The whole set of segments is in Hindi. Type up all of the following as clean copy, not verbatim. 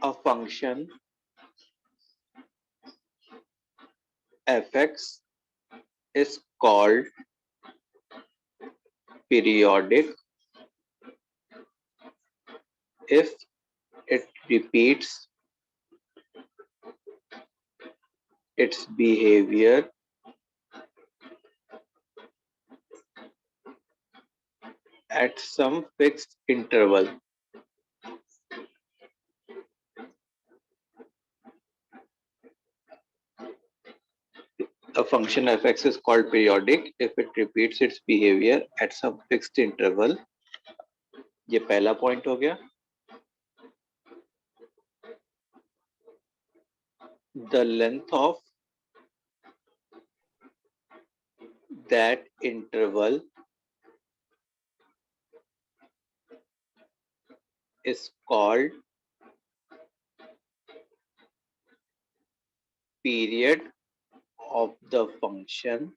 a function fx is called periodic if it repeats its behavior at some fixed interval. A function fx is called periodic if it repeats its behavior at some fixed interval. ये पहला पॉइंट हो गया. The length of that interval is called period of the function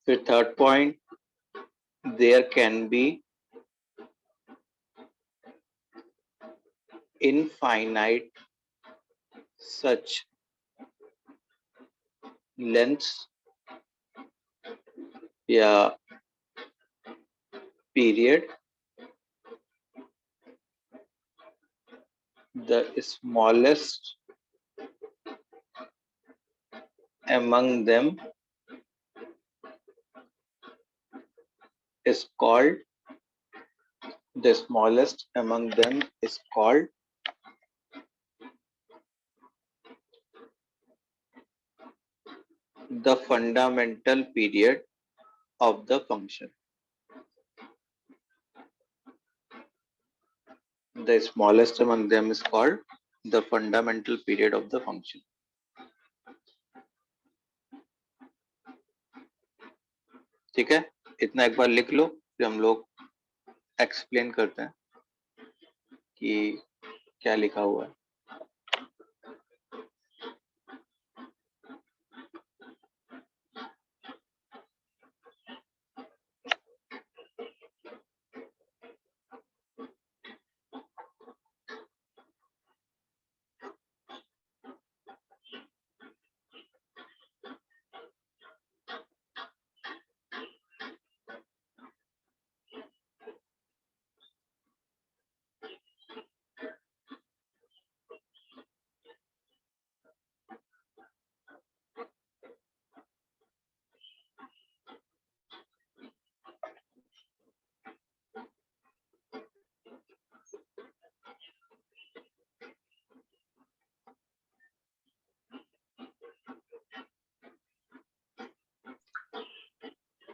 फिर third point, there can be infinite such lengths या period. The smallest among them is called the fundamental period of the function. The smallest among them is called the fundamental period of the function. ठीक है, इतना एक बार लिख लो, फिर हम लोग एक्सप्लेन करते हैं कि क्या लिखा हुआ है.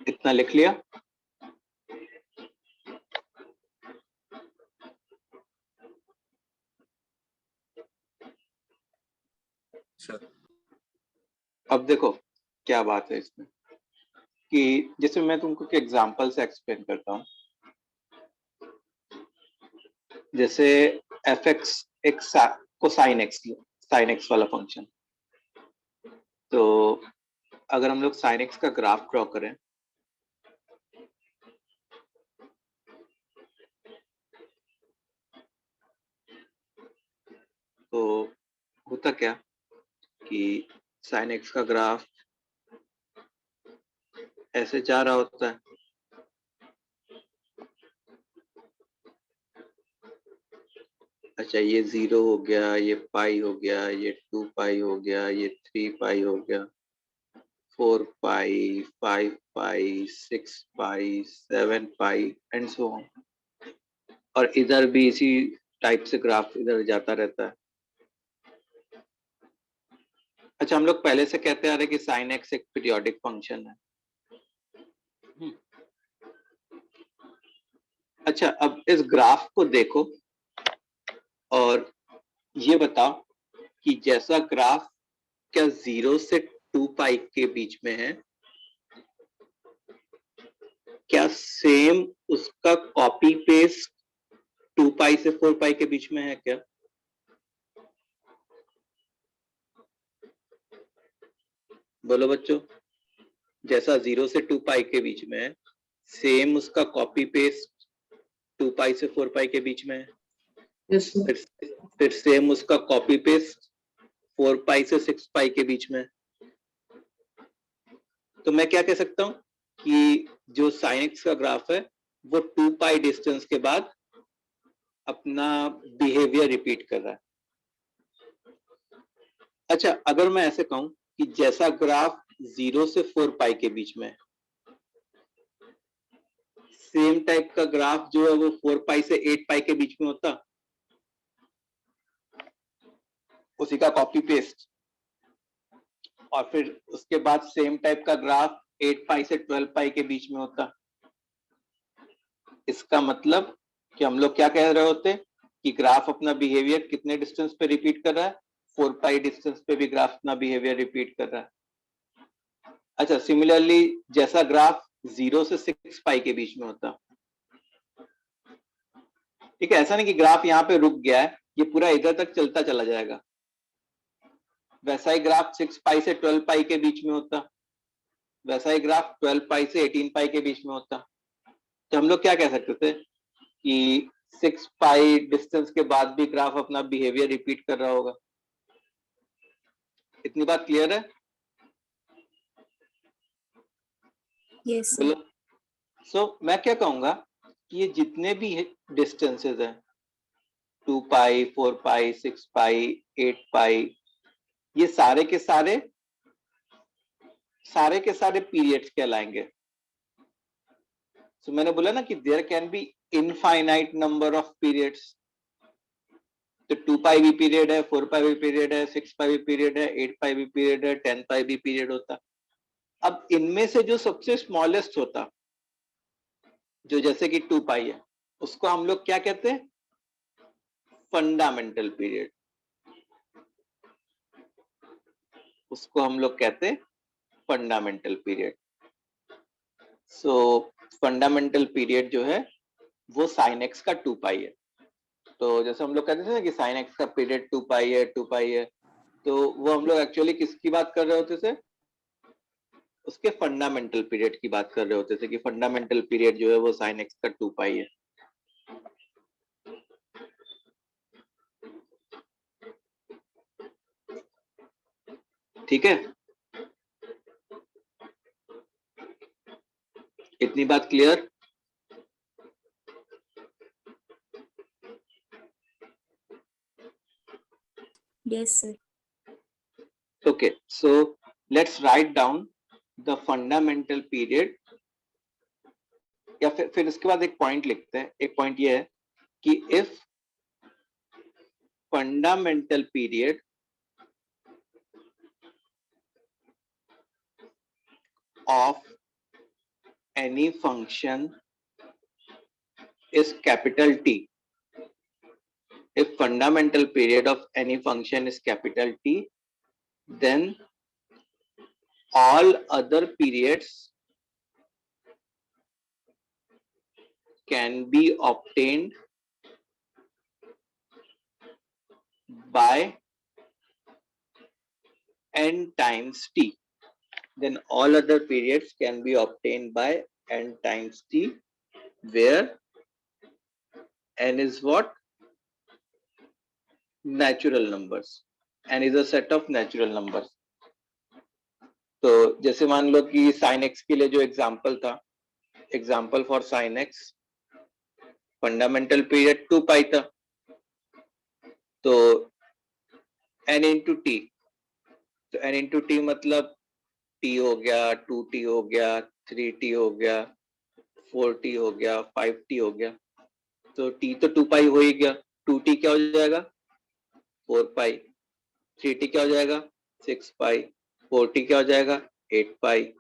इतना लिख लिया. सर अब देखो क्या बात है इसमें कि जैसे मैं तुमको एक एग्जांपल से एक्सप्लेन करता हूँ. जैसे fx एक कोसाइन x वाला फंक्शन. तो अगर हम लोग sin x का ग्राफ ड्रॉ करें तो होता क्या कि sin x का ग्राफ ऐसे जा रहा होता है. अच्छा, ये 0 हो गया, ये पाई हो गया, ये 2 पाई हो गया, ये 3 पाई हो गया, 4 पाई, 5 पाई, 6 पाई, 7 पाई एंड सो ऑन. और इधर भी इसी टाइप से ग्राफ इधर जाता रहता है. अच्छा, हम लोग पहले से कहते आ रहे कि sin x एक पीरियोडिक फंक्शन है. अच्छा, अब इस ग्राफ को देखो और ये बताओ कि जैसा ग्राफ क्या 0 से 2 पाई के बीच में है, क्या सेम उसका कॉपी पेस्ट 2 पाई से 4 पाई के बीच में है क्या? बोलो बच्चों, जैसा 0 से 2 पाई के बीच में है, सेम उसका कॉपी पेस्ट 2 पाई से 4 पाई के बीच में है। Yes, sir. फिर सेम उसका कॉपी पेस्ट 4 पाई से 6 पाई के बीच में। तो मैं क्या कह सकता हूं कि जो sin x का ग्राफ है वो 2 पाई डिस्टेंस के बाद अपना बिहेवियर रिपीट कर रहा है। अच्छा, अगर मैं ऐसे कहूं कि जैसा ग्राफ 0 से 4 पाई के बीच में, सेम टाइप का ग्राफ जो है वो 4 पाई से 8 पाई के बीच में होता, उसी का कॉपी पेस्ट, और फिर उसके बाद सेम टाइप का ग्राफ 8 पाई से 12 पाई के बीच में होता। इसका मतलब कि हम लोग क्या कह रहे होते कि ग्राफ अपना बिहेवियर कितने डिस्टेंस पे रिपीट कर रहा है, 4 पाई डिस्टेंस पे भी ग्राफ अपना बिहेवियर रिपीट कर रहा है। अच्छा, सिमिलरली जैसा ग्राफ 0 से 6 पाई के बीच में होता, ठीक है, ऐसा नहीं कि ग्राफ यहाँ पे रुक गया है, ये पूरा इधर तक चलता चला जाएगा, वैसा ही ग्राफ 6 पाई से 12 पाई के बीच में होता, वैसा ही ग्राफ 12 पाई से 18 पाई के बीच में होता। तो हम लोग क्या कह सकते थे कि 6 पाई डिस्टेंस के बाद भी ग्राफ अपना बिहेवियर रिपीट कर रहा होगा। इतनी बात क्लियर है? Yes, sir. बोलो। सो मैं क्या कहूंगा कि ये जितने भी डिस्टेंसेस हैं, 2 पाई, 4 पाई, 6 पाई, 8 पाई, ये सारे के सारे पीरियड्स कहलाएंगे। सो मैंने बोला ना कि there can be infinite number of periods. तो 2 पाई भी पीरियड है, 4 पाई भी पीरियड है, 6 पाई भी पीरियड है, 8 पाई भी पीरियड है, 10 पाई भी पीरियड होता। अब इनमें से जो सबसे स्मॉलेस्ट होता, जो जैसे कि 2 पाई है, उसको हम लोग क्या कहते हैं? Fundamental period. उसको हम लोग कहते हैं फंडामेंटल पीरियड। सो फंडामेंटल पीरियड जो है वो sin x का 2 पाई है। तो जैसे हम लोग कहते थे ना कि sin x का पीरियड 2 पाई है, 2 पाई है, तो वो हम लोग एक्चुअली किसकी बात कर रहे होते थे? उसके फंडामेंटल पीरियड की बात कर रहे होते थे कि फंडामेंटल पीरियड जो है वो sin x का 2 पाई है। ठीक है, इतनी बात clear? Yes, sir. Okay, so let's write down the fundamental period, या फिर इसके बाद एक पॉइंट लिखते हैं। एक पॉइंट ये है कि if fundamental period of any function is capital T. If fundamental period of any function is capital T, then all other periods can be obtained by n times t. Then all other periods can be obtained by n times t, where n is what? Natural numbers. n is a set of natural numbers. तो जैसे मान लो कि sin x के लिए जो एग्जाम्पल था, example for sin x, fundamental period 2 पाई था, तो n इंटू टी, तो n इंटू टी मतलब t हो गया, 2t हो गया, 3t हो गया, 4t हो गया, 5t हो गया। तो t तो 2 पाई हो ही गया, 2t क्या हो जाएगा? 4 पाई, 3t क्या हो जाएगा? 6 पाई, 4t क्या हो जाएगा? 8 पाई,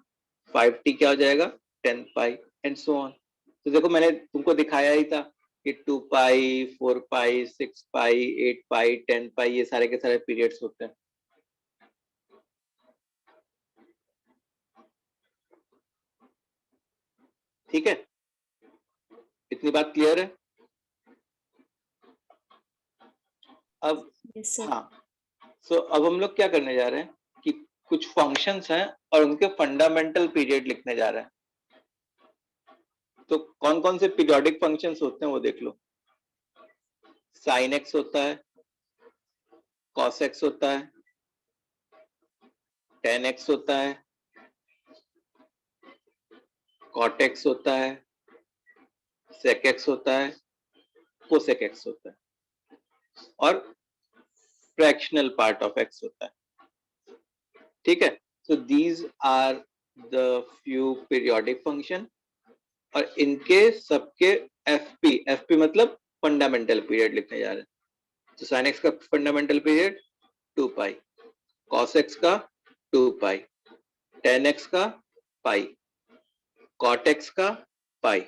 5t क्या हो जाएगा? 10 पाई, एंड सो ऑन। तो देखो मैंने तुमको दिखाया ही था कि 2 पाई, 4 पाई, 6 पाई, 8 पाई, 10 पाई, ये सारे के सारे पीरियड्स होते हैं। ठीक है, इतनी बात क्लियर है? अब Yes, sir. हाँ, सो अब हम लोग क्या करने जा रहे हैं कि कुछ फंक्शंस हैं और उनके फंडामेंटल पीरियड लिखने जा रहे हैं। तो कौन कौन से पीरियोडिक फंक्शंस होते हैं वो देख लो। साइन एक्स होता है, कॉस एक्स होता है, टेन एक्स होता है, कॉट एक्स होता है, सेक एक्स होता है, कोसेक एक्स होता है और फ्रैक्शनल पार्ट ऑफ एक्स होता है। ठीक है, so these are the few periodic function और इनके सबके एफपी मतलब फंडामेंटल पीरियड लिखने जा रहे हैं। तो साइन एक्स का फंडामेंटल पीरियड 2 पाई, कॉस एक्स का 2 पाई, टेन एक्स का पाई, कॉट एक्स का पाई,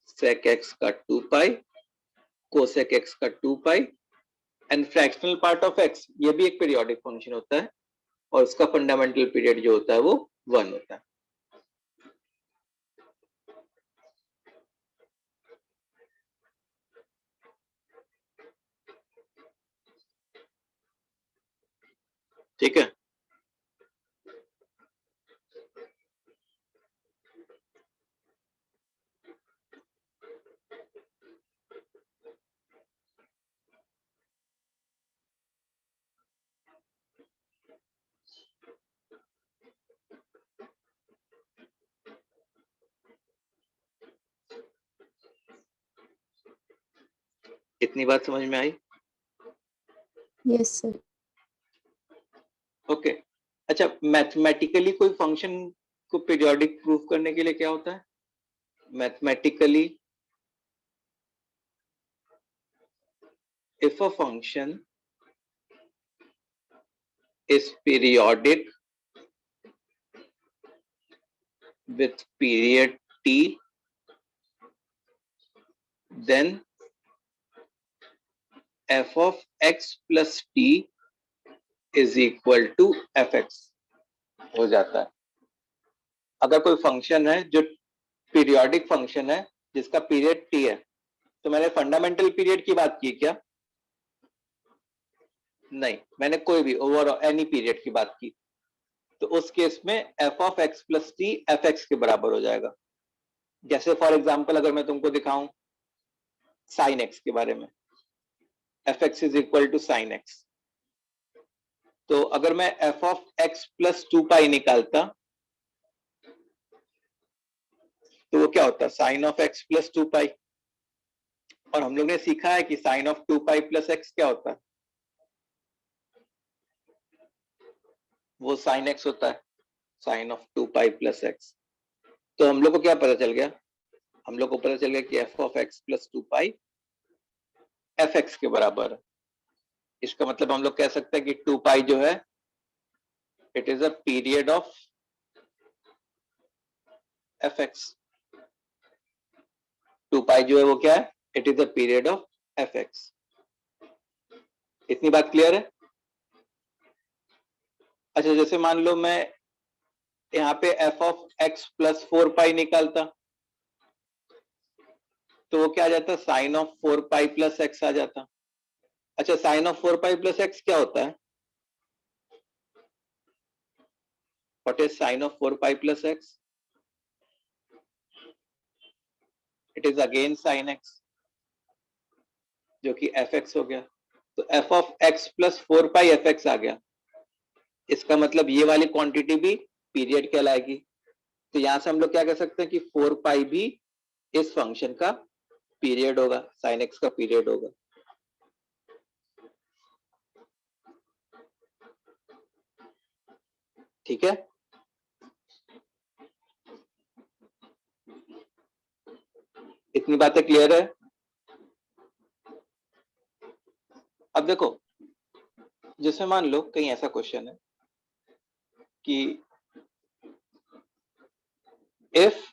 सेक एक्स का 2 पाई, कोसेक एक्स का 2 pi and fractional part of x, ये भी एक पीरियोडिक फंक्शन होता है और उसका फंडामेंटल पीरियड जो होता है वो 1 होता है। ठीक है, इतनी बात समझ में आई? Yes, sir. ओके अच्छा, मैथमेटिकली कोई फंक्शन को पीरियोडिक प्रूफ करने के लिए क्या होता है? Mathematically if a function is periodic with period t, then f of x plus t is equal to fx हो जाता है। अगर कोई फंक्शन है जो पीरियोडिक फंक्शन है जिसका पीरियड t है, तो मैंने फंडामेंटल पीरियड की बात की क्या? नहीं, मैंने कोई भी ओवरऑल एनी पीरियड की बात की। तो उस केस में f of x plus t fx के बराबर हो जाएगा। जैसे फॉर एग्जाम्पल अगर मैं तुमको दिखाऊं साइन x के बारे में, fx is equal to sine x, तो अगर मैं f of x plus 2 पाई निकालता तो वो क्या होता है? Sine of x plus 2 pi. और हम लोग ने सीखा है कि sine of 2 pi plus x क्या होता है? वो साइन x होता है, sine of 2 pi plus x। तो हम लोग को क्या पता चल गया? हम लोग को पता चल गया कि f of x plus 2 pi fx के बराबर है। इसका मतलब हम लोग कह सकते हैं कि 2 पाई जो है it is a period of fx। 2 पाई जो है वो क्या है? It is a period of fx। इतनी बात क्लियर है? अच्छा, जैसे मान लो मैं यहाँ पे f of x plus 4 पाई निकालता तो वो क्या आ जाता? Sine of 4 pi plus x आ जाता। अच्छा, sine of 4 pi plus x क्या होता है? What is sine of 4 pi plus x? It is again sine x, जो कि fx हो गया। तो f of x plus 4 pi fx आ गया। इसका मतलब ये वाली क्वांटिटी भी पीरियड कहलाएगी। तो यहां से हम लोग क्या कह सकते हैं कि 4 पाई भी इस फंक्शन का पीरियड होगा, साइन एक्स का पीरियड होगा। ठीक है, इतनी बातें क्लियर है? अब देखो, जैसे मान लो कहीं ऐसा क्वेश्चन है कि if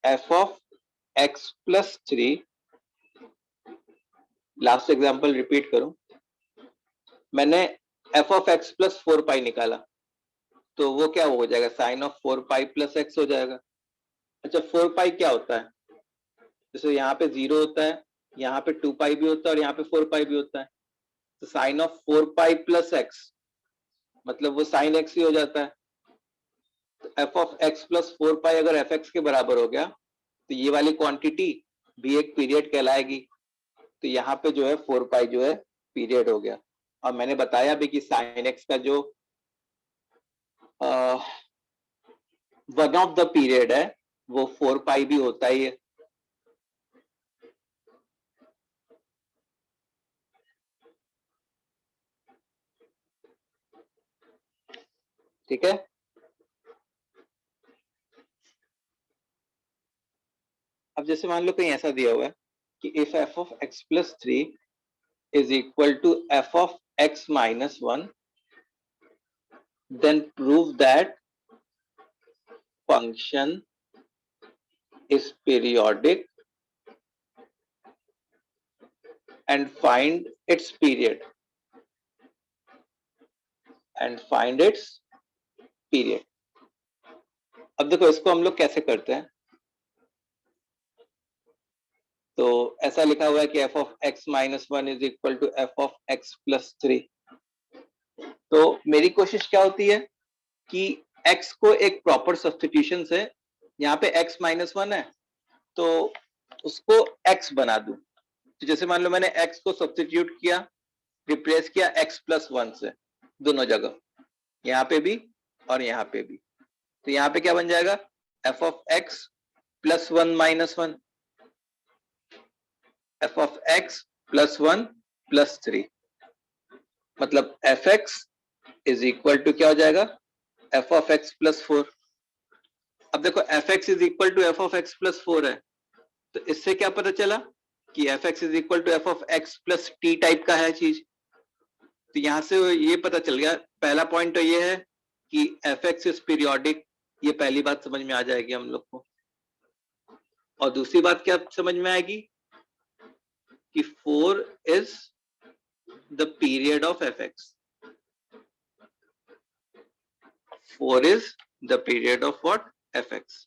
f of x plus 3, last example repeat करूं, मैंने f of x plus 4 पाई निकाला तो वो क्या हो जाएगा? Sine of 4 pi plus x हो जाएगा। अच्छा, 4 पाई क्या होता है? जैसे यहाँ पे 0 होता है, यहाँ पे 2 पाई भी होता है और यहाँ पे 4 पाई भी होता है। तो sine of 4 pi plus x मतलब वो साइन x ही हो जाता है। तो f of x plus 4 पाई अगर fx के बराबर हो गया तो ये वाली क्वांटिटी भी एक पीरियड कहलाएगी। तो यहाँ पे जो है 4 पाई जो है पीरियड हो गया। और मैंने बताया भी कि साइन एक्स का जो वन ऑफ द पीरियड है वो 4 पाई भी होता ही है। ठीक है, अब जैसे मान लो कहीं ऐसा दिया हुआ है कि if F of x plus 3 is equal to f of x minus 1, then prove that function is periodic and find its period अब देखो इसको हम लोग कैसे करते हैं। तो ऐसा लिखा हुआ है कि f of x minus 1 is equal to f of x plus 3। तो मेरी कोशिश क्या होती है कि x को एक प्रॉपर सब्स्टिट्यूशन से, यहाँ पे x माइनस 1 है तो उसको x बना दूं। तो जैसे मान लो मैंने x को सब्स्टिट्यूट किया, रिप्लेस किया x प्लस 1 से दोनों जगह, यहाँ पे भी और यहाँ पे भी। तो यहाँ पे क्या बन जाएगा, f of x plus 1 minus 1, f of x plus 1 plus 3, मतलब fx इज इक्वल टू क्या हो जाएगा, f of x प्लस 4। अब देखो fx is equal to f of x plus 4 है, तो इससे क्या पता चला कि fx is equal to f of x plus t type का है चीज। तो यहां से ये पता चल गया, पहला पॉइंट तो ये है कि fx इज पीरियोडिक, ये पहली बात समझ में आ जाएगी हम लोग को। और दूसरी बात क्या समझ में आएगी कि 4 is the period of fx, 4 is the period of what, fx।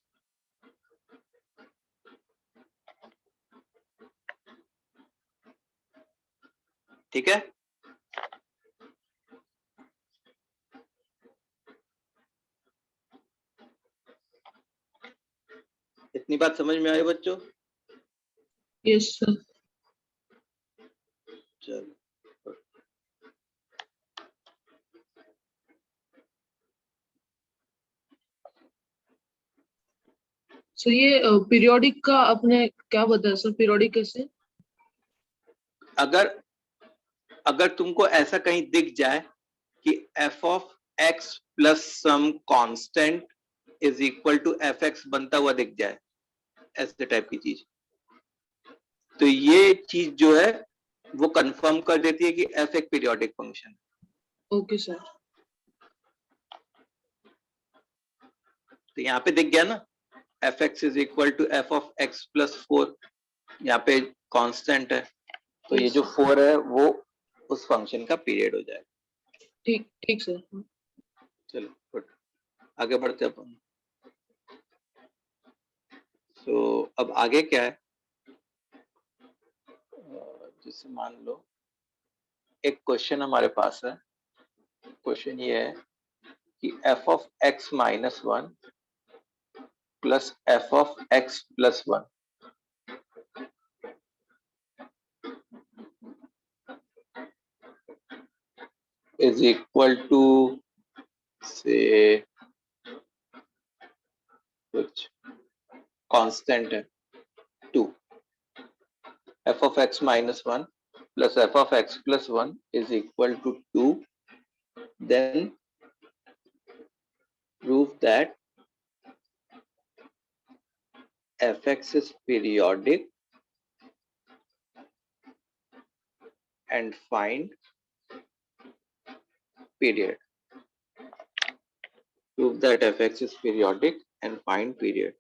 ठीक है, इतनी बात समझ में आई बच्चों? Yes sir. चलो, सर ये पीरियोडिक का आपने क्या बताया सर, पीरियोडिक कैसे? अगर तुमको ऐसा कहीं दिख जाए कि f of x plus some constant is equal to fx बनता हुआ दिख जाए, ऐसे टाइप की चीज, तो ये चीज जो है वो कंफर्म कर देती है कि f एक पीरियोडिक फंक्शन है। Okay sir. तो यहाँ पे दिख गया ना, fx is equal to f of x plus 4, यहाँ पे कांस्टेंट है, तो ये जो 4 है वो उस फंक्शन का पीरियड हो जाएगा। ठीक ठीक सर। चलो गुड, आगे बढ़ते हैं अपन। तो अब आगे क्या है, जैसे मान लो एक क्वेश्चन हमारे पास है, क्वेश्चन ये है कि f of x minus 1 plus f of x plus 1 is equal to से कुछ कांस्टेंट है 2, f of x minus 1 plus f of x plus 1 is equal to 2, then prove that fx is periodic and find period. Prove that fx is periodic and find period.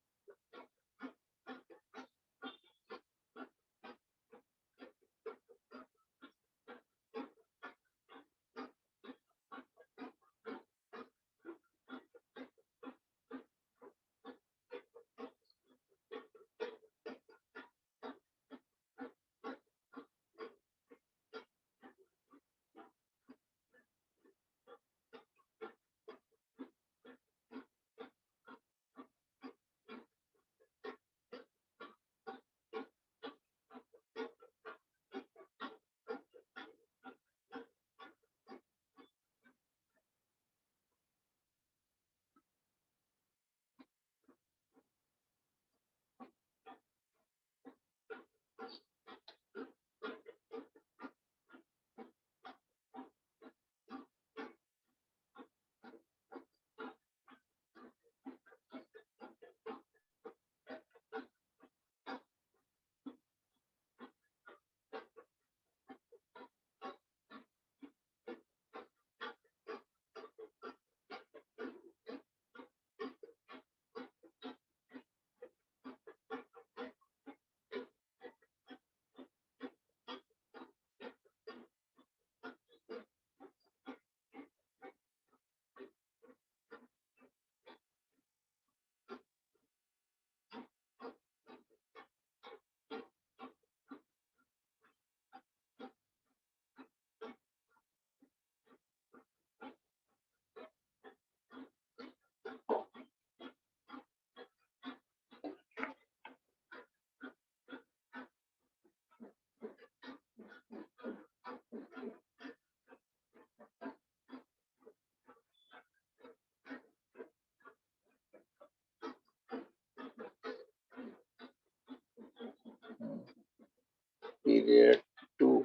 ये 2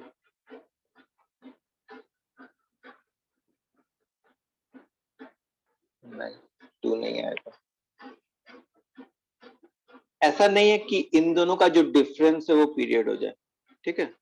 नहीं 2 नहीं आएगा। ऐसा नहीं है कि इन दोनों का जो डिफरेंस है वो पीरियड हो जाए, ठीक है।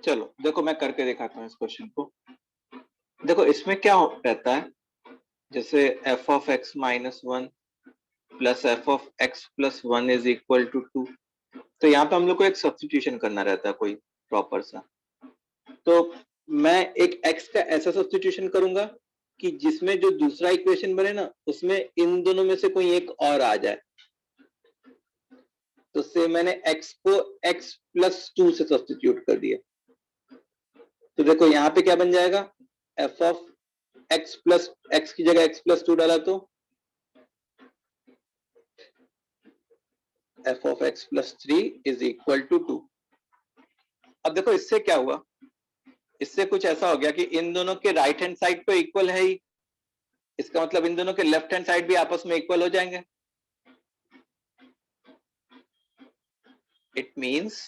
चलो देखो मैं करके दिखाता हूँ इस क्वेश्चन को। देखो इसमें क्या रहता है, जैसे f of x minus 1 plus f of x plus 1 is equal to 2, तो यहाँ पे हम लोग को एक सब्स्टिट्यूशन करना रहता है कोई प्रॉपर सा। तो मैं एक x का ऐसा सब्स्टिट्यूशन करूंगा कि जिसमें जो दूसरा इक्वेशन बने ना उसमें इन दोनों में से कोई एक और आ जाए। तो से मैंने x को x प्लस 2 से सब्स्टिट्यूट कर दिया। तो देखो यहाँ पे क्या बन जाएगा, f of x plus x की जगह x प्लस 2 डाला तो f of x plus 3 is equal to 2। अब देखो इससे क्या हुआ, इससे कुछ ऐसा हो गया कि इन दोनों के राइट हैंड साइड तो इक्वल है ही, इसका मतलब इन दोनों के लेफ्ट हैंड साइड भी आपस में इक्वल हो जाएंगे। It means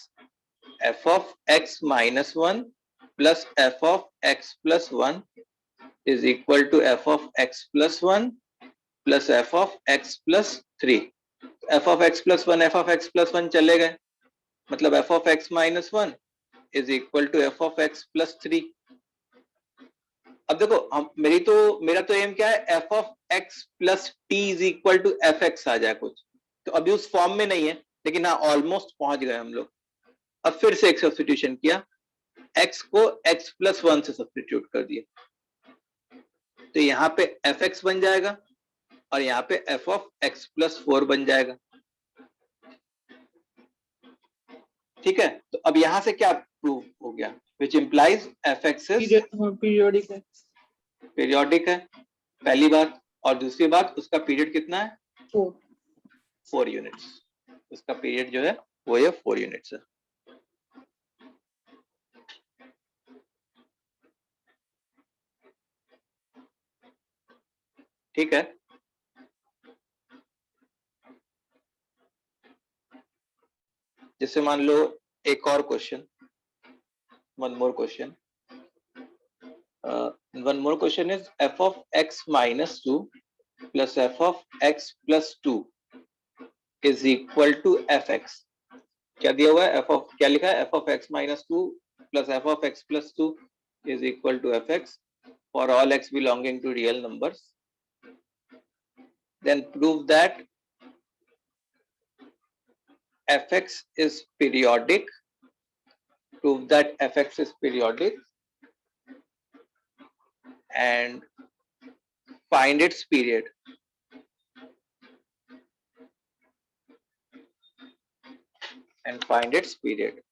f of x minus 1 plus f of x plus 1 is equal to f of x plus 1 plus f of x plus 3। f of x plus 1 f of x plus 1 चले गए, मतलब f of x minus 1 is equal to f of x plus 3। अब देखो हम मेरा तो एम क्या है, f of x plus t is equal to fx आ जाए कुछ, तो अभी उस फॉर्म में नहीं है लेकिन हाँ ऑलमोस्ट पहुंच गए हम लोग। अब फिर से एक सब्स्टिट्यूशन किया, x को x प्लस 1 से सब्स्टिट्यूट कर दिया, तो यहाँ पे fx बन जाएगा और यहाँ पे f of x प्लस 4 बन जाएगा। ठीक है, तो अब यहाँ से क्या प्रूव हो गया, which implies fx is periodic है, पीरियोडिक है पहली बात, और दूसरी बात उसका पीरियड कितना है, 4 यूनिट्स। उसका पीरियड जो है वो ये 4 यूनिट्स है। ठीक है, जैसे मान लो एक और question, one more question is f of x minus 2 plus f of x plus 2 is equal to fx। क्या दिया हुआ है, क्या लिखा है, f of x minus 2 plus f of x plus 2 is equal to fx for all x belonging to real numbers then prove that fx is periodic. Prove that fx is periodic and find its period. And find its period.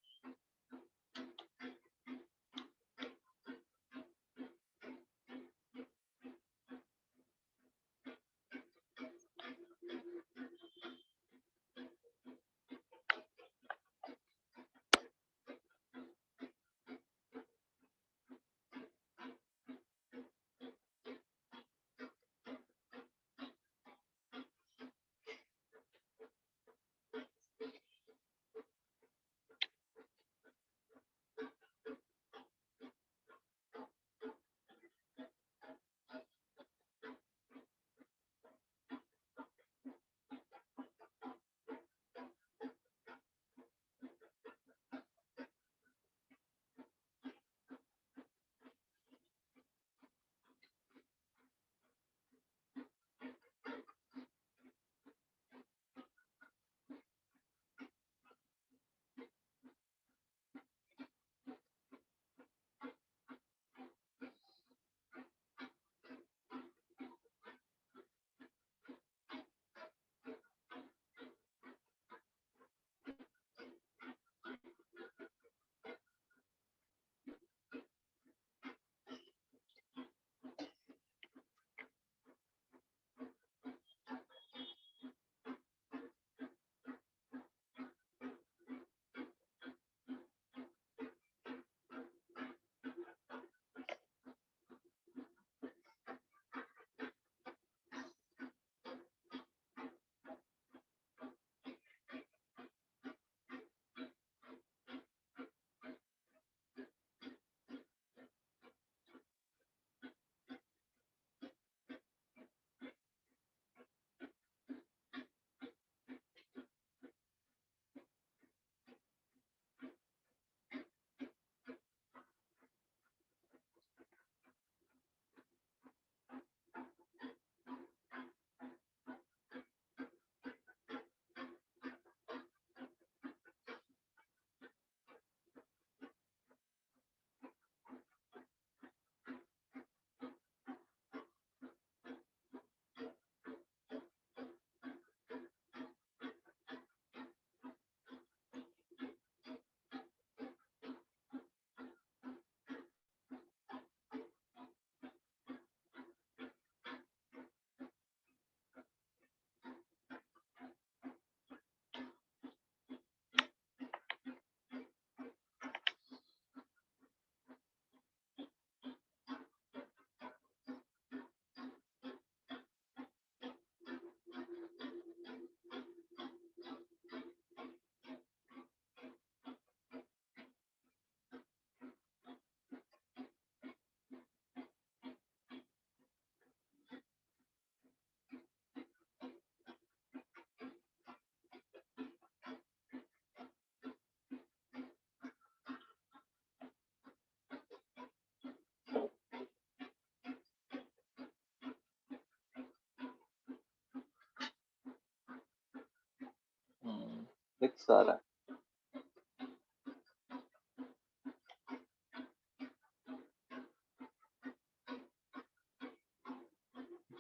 सारा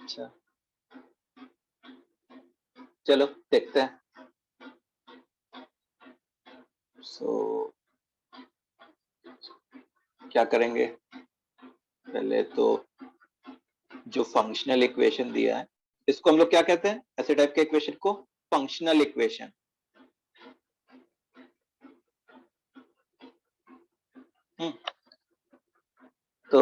अच्छा चलो देखते हैं। क्या करेंगे, पहले तो जो फंक्शनल इक्वेशन दिया है इसको हम लोग क्या कहते हैं, ऐसे टाइप के इक्वेशन को फंक्शनल इक्वेशन। तो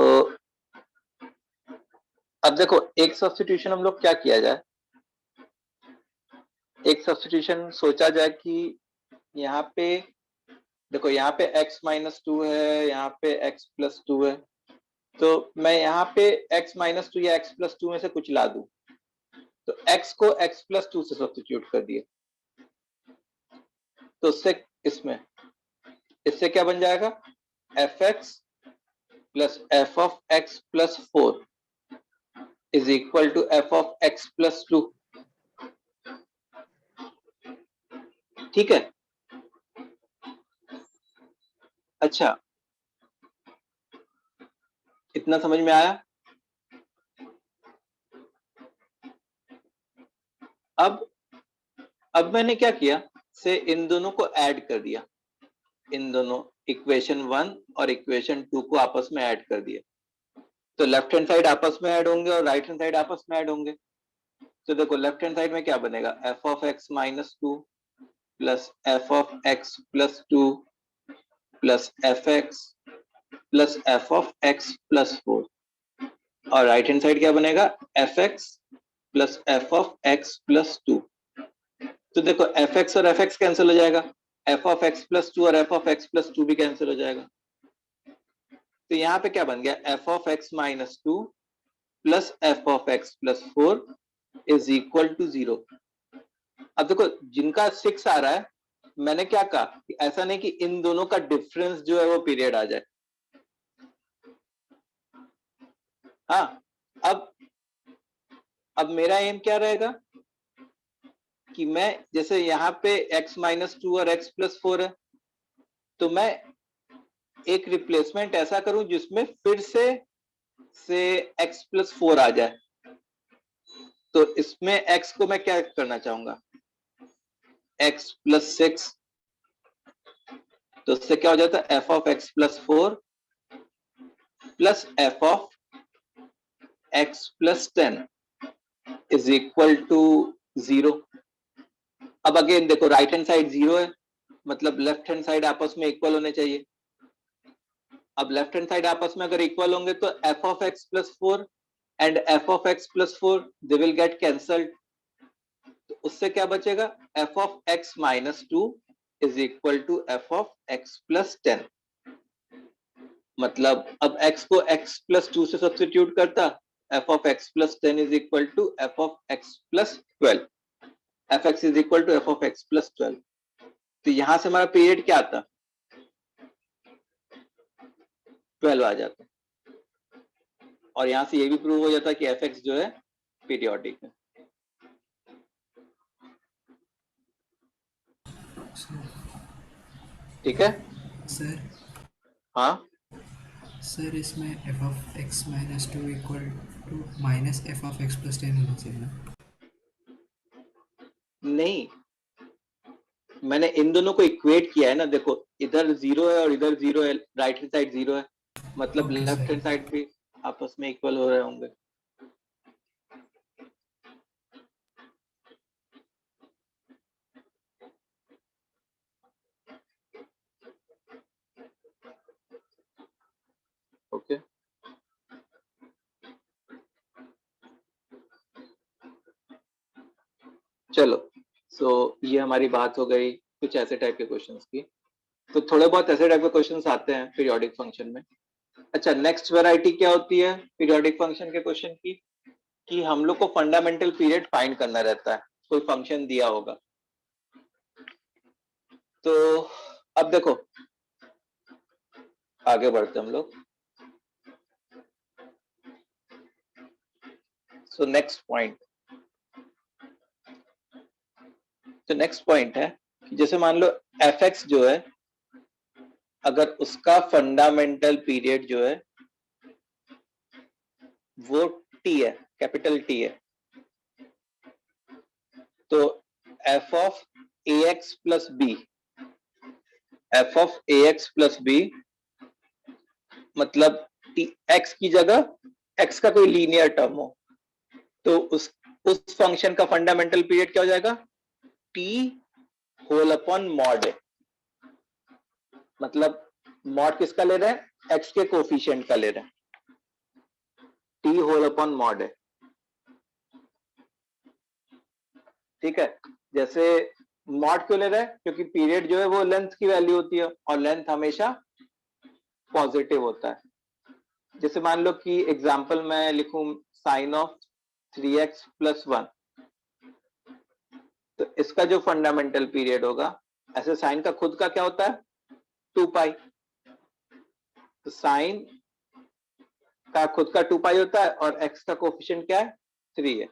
अब देखो एक सब्स्टिट्यूशन हम लोग क्या किया जाए, एक सब्स्टिट्यूशन सोचा जाए कि यहाँ पे देखो यहाँ पे x - 2 है, यहाँ पे x + 2 है, तो मैं यहाँ पे x - 2 या x + 2 में से कुछ ला दूं, तो x को x + 2 से सब्स्टिट्यूट कर दिए, तो इससे क्या बन जाएगा, fx + f(x + 4) = f(x + 2)। ठीक है। अच्छा, इतना समझ में आया? अब मैंने क्या किया से इन दोनों को ऐड कर दिया, इन दोनों इक्वेशन 1 और इक्वेशन 2 को आपस में ऐड कर दिया। तो लेफ्ट हैंड साइड आपस में ऐड होंगे और राइट हैंड साइड आपस में ऐड होंगे। तो देखो लेफ्ट हैंड साइड में क्या बनेगा, F of x minus 2 plus f of x plus 2 plus F x plus f of x plus 4, और राइट हैंड साइड क्या बनेगा, F x plus f of x plus 2। तो देखो एफ एक्स और एफ एक्स कैंसिल हो जाएगा, एफ ऑफ एक्स प्लस 2 और एफ ऑफ एक्स प्लस 2 भी कैंसिल हो जाएगा। तो यहाँ पे क्या बन गया, f of x minus 2 plus f of x plus 4 is equal to 0। अब देखो जिनका 6 आ रहा है, मैंने क्या कहा कि ऐसा नहीं कि इन दोनों का डिफरेंस जो है वो पीरियड आ जाए। हाँ, अब मेरा एम क्या रहेगा कि मैं जैसे यहाँ पे x माइनस 2 और x प्लस 4 है, तो मैं एक रिप्लेसमेंट ऐसा करूं जिसमें फिर से x प्लस 4 आ जाए। तो इसमें x को मैं क्या करना चाहूंगा, x प्लस 6, तो इससे क्या हो जाता है, f of x plus 4 plus f of x plus 10 is equal to 0। अब अगेन देखो राइट हैंड साइड 0 है, मतलब लेफ्ट हैंड साइड आपस में इक्वल होने चाहिए। अब लेफ्ट हैंड साइड आपस में अगर इक्वल होंगे तो f of x plus 4 and f of x plus 4 they will get cancelled. तो उससे क्या बचेगा, f of x minus 2 is equal to f of x plus 10। मतलब अब x को x प्लस 2 से सब्स्टिट्यूट करता, f of x plus 10 is equal to f of x plus 12, f x is equal to f of x plus 12। तो यहां से हमारा पीरियड क्या आता, 12 आ जाता, और यहां से ये भी प्रूव हो जाता कि एफ एक्स जो है पीरियोडिक है। ठीक है सर हाँ, सर इसमें f of x minus 2 equal to minus f of x plus 10 होना चाहिए ना? नहीं, मैंने इन दोनों को इक्वेट किया है ना, देखो इधर 0 है और इधर 0 है, राइट हैंड साइड 0 है, मतलब Okay, left sir. Hand side भी आपस में इक्वल हो रहे होंगे। ओके चलो, सो ये हमारी बात हो गई कुछ ऐसे टाइप के क्वेश्चंस की। तो थोड़े बहुत ऐसे टाइप के क्वेश्चंस आते हैं पीरियोडिक फंक्शन में। अच्छा, नेक्स्ट वैरायटी क्या होती है पीरियोडिक फंक्शन के क्वेश्चन की, कि हम लोग को फंडामेंटल पीरियड फाइंड करना रहता है, कोई फंक्शन दिया होगा। तो अब देखो आगे बढ़ते हम लोग। सो नेक्स्ट पॉइंट, तो नेक्स्ट पॉइंट है कि जैसे मान लो एफ एक्स जो है, अगर उसका फंडामेंटल पीरियड जो है वो टी है, कैपिटल टी है, तो f of a x plus b, f of a x plus b मतलब एक्स की जगह एक्स का कोई लीनियर टर्म हो, तो उस फंक्शन का फंडामेंटल पीरियड क्या हो जाएगा, टी होल अपॉन मॉड है। मतलब मॉड किसका ले रहे हैं, एक्स के कोफिशिएंट का ले रहे हैं, टी होल अपॉन मॉड है। ठीक है, जैसे मॉड क्यों ले रहे हैं, क्योंकि पीरियड जो है वो लेंथ की वैल्यू होती है और लेंथ हमेशा पॉजिटिव होता है। जैसे मान लो कि एग्जांपल मैं लिखूं साइन ऑफ 3x प्लस 1, तो इसका जो फंडामेंटल पीरियड होगा, ऐसे साइन का खुद का क्या होता है 2 पाई, तो साइन का खुद का 2 पाई होता है और x का कोफिशिएंट क्या है 3 है,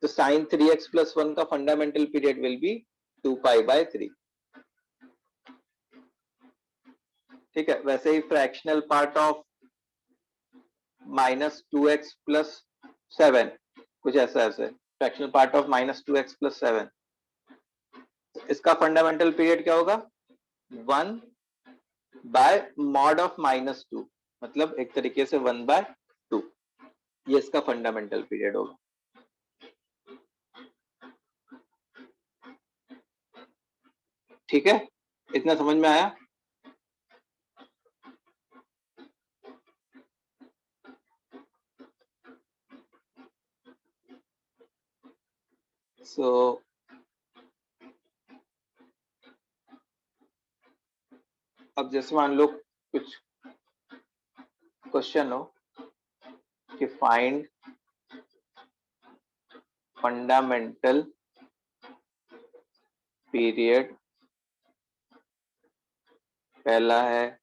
तो साइन 3x प्लस 1 का फंडामेंटल पीरियड विल बी 2π/3। ठीक है, वैसे ही फ्रैक्शनल पार्ट ऑफ -2x+7 कुछ ऐसा ऐसे, फ्रैक्शनल पार्ट ऑफ -2x+7, इसका फंडामेंटल पीरियड क्या होगा? 1/mod ऑफ -2, मतलब एक तरीके से 1/2, ये इसका फंडामेंटल पीरियड होगा। ठीक है, इतना समझ में आया? सो अब जैसे मान लो कुछ क्वेश्चन हो कि फाइंड फंडामेंटल पीरियड, पहला है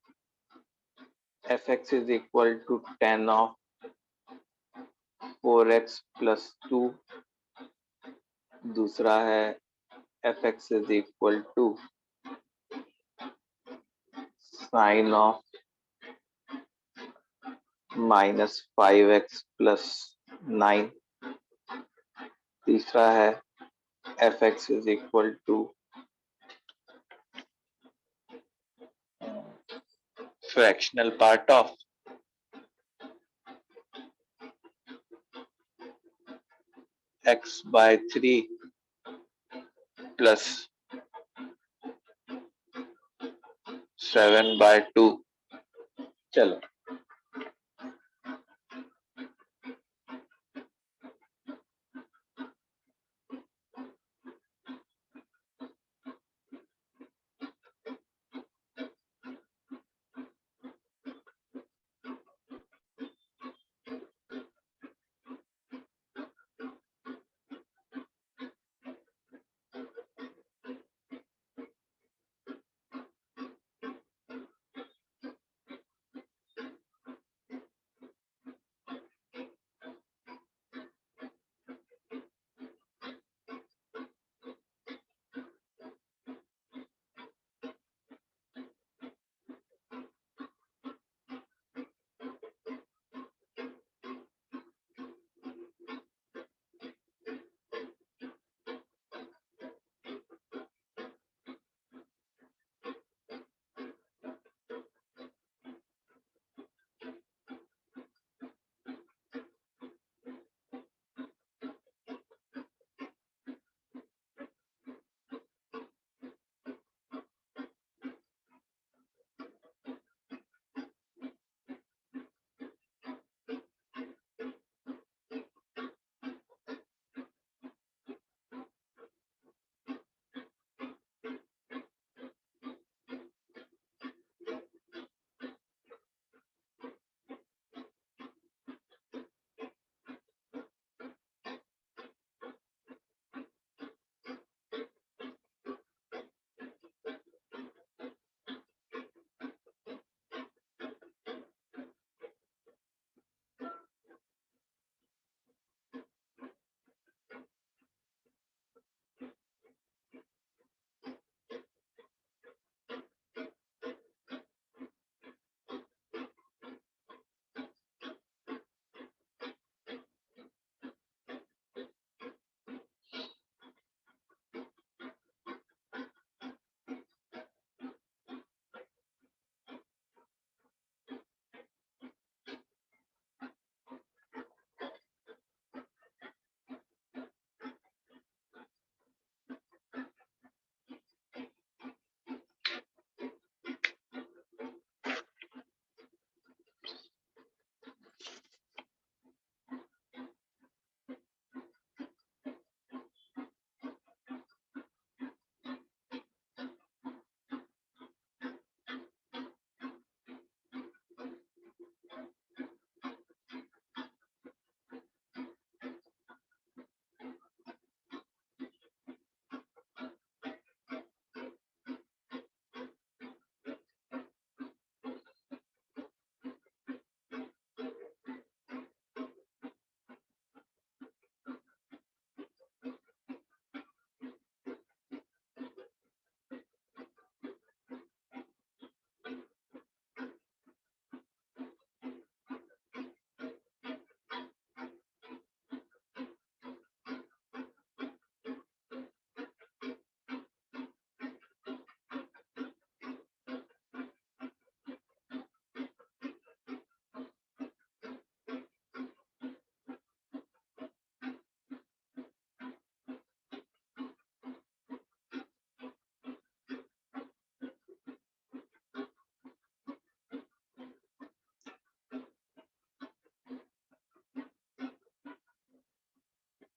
fx is equal to 10 of 4x+2, दूसरा है fx is equal to sine of -5x+9, तीसरा है fx is equal to fractional part of x/3 plus 7/2। चलो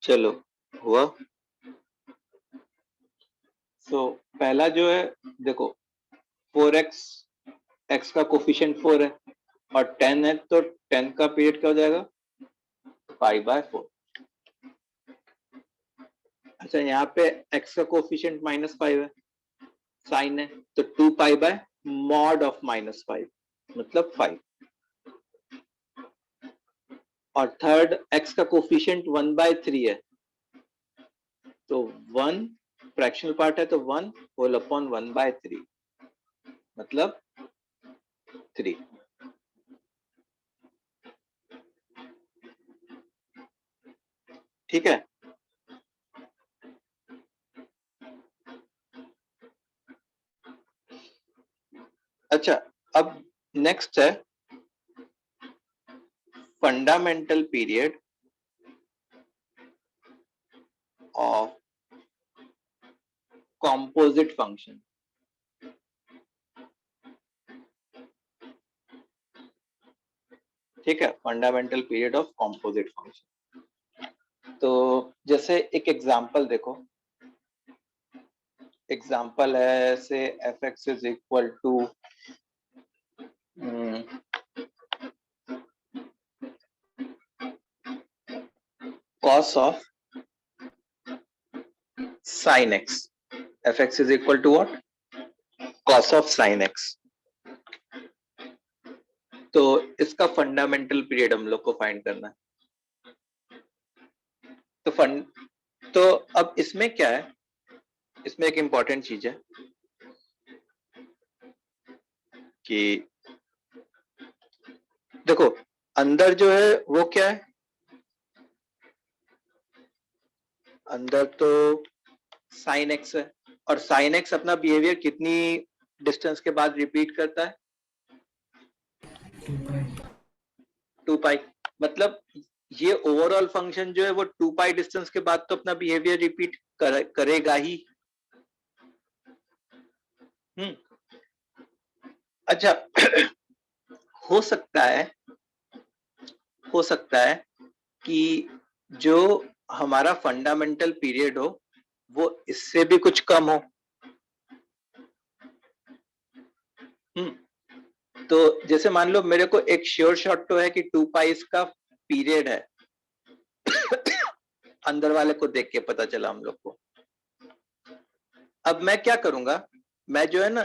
चलो हुआ। सो पहला जो है देखो 4x, x का कोफिशिएंट 4 है और 10 है, तो 10 का पीरियड क्या हो जाएगा? π/4। अच्छा यहाँ पे x का कोफिशिएंट -5 है, साइन है, तो 2π/mod ऑफ -5 मतलब 5। और थर्ड x का कोफिशिएंट 1/3 है, तो 1 फ्रैक्शनल पार्ट है, तो 1 होल अपॉन 1/3 मतलब 3। ठीक है। अच्छा अब नेक्स्ट है fundamental period of composite function. ठीक है, fundamental period of composite function. तो जैसे एक एग्जांपल देखो, एग्जांपल है से f(x) is equal to cos of sin x। f(x) is equal to what? cos of sin x। तो इसका फंडामेंटल पीरियड हम लोग को फाइंड करना है। तो अब इसमें क्या है, इसमें एक इंपॉर्टेंट चीज है कि देखो अंदर जो है वो क्या है, अंदर तो sin x है और sin x अपना बिहेवियर कितनी डिस्टेंस के बाद रिपीट करता है? 2π। मतलब ये ओवरऑल फंक्शन जो है वो 2π डिस्टेंस के बाद तो अपना बिहेवियर रिपीट करेगा ही। अच्छा हो सकता है कि जो हमारा फंडामेंटल पीरियड हो वो इससे भी कुछ कम हो। तो जैसे मान लो मेरे को एक श्योर शॉट तो है कि 2π इसका पीरियड है अंदर वाले को देख के पता चला हम लोग को। अब मैं क्या करूंगा, मैं जो है ना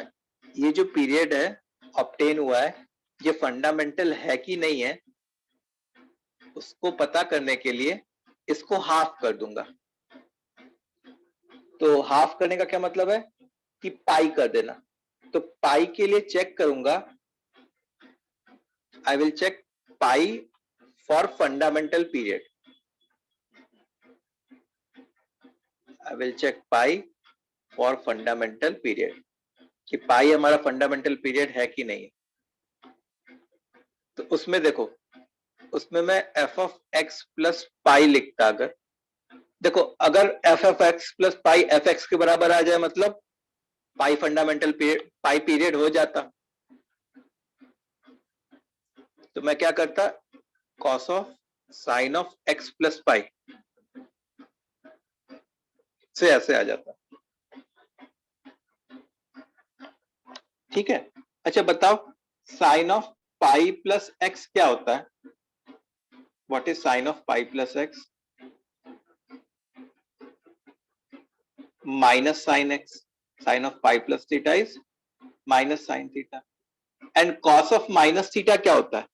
ये जो पीरियड है ऑब्टेन हुआ है ये फंडामेंटल है कि नहीं है उसको पता करने के लिए इसको हाफ कर दूंगा। तो हाफ करने का क्या मतलब है कि पाई कर देना। तो पाई के लिए चेक करूंगा, I will check pi for fundamental period. I will check pi for fundamental period कि पाई हमारा फंडामेंटल पीरियड है कि नहीं। तो उसमें देखो, उसमें मैं f(x) प्लस पाई लिखता, अगर देखो अगर f(x) प्लस पाई f(x) के बराबर आ जाए मतलब pi fundamental period, pi period हो जाता। तो मैं क्या करता, cos of sine of x plus pi से ऐसे आ जाता। ठीक है। अच्छा बताओ sine of pi plus x क्या होता है? What is sine of pi plus x? Minus sine x। Sine of pi plus theta is minus sine theta. And cos of minus theta क्या होता है?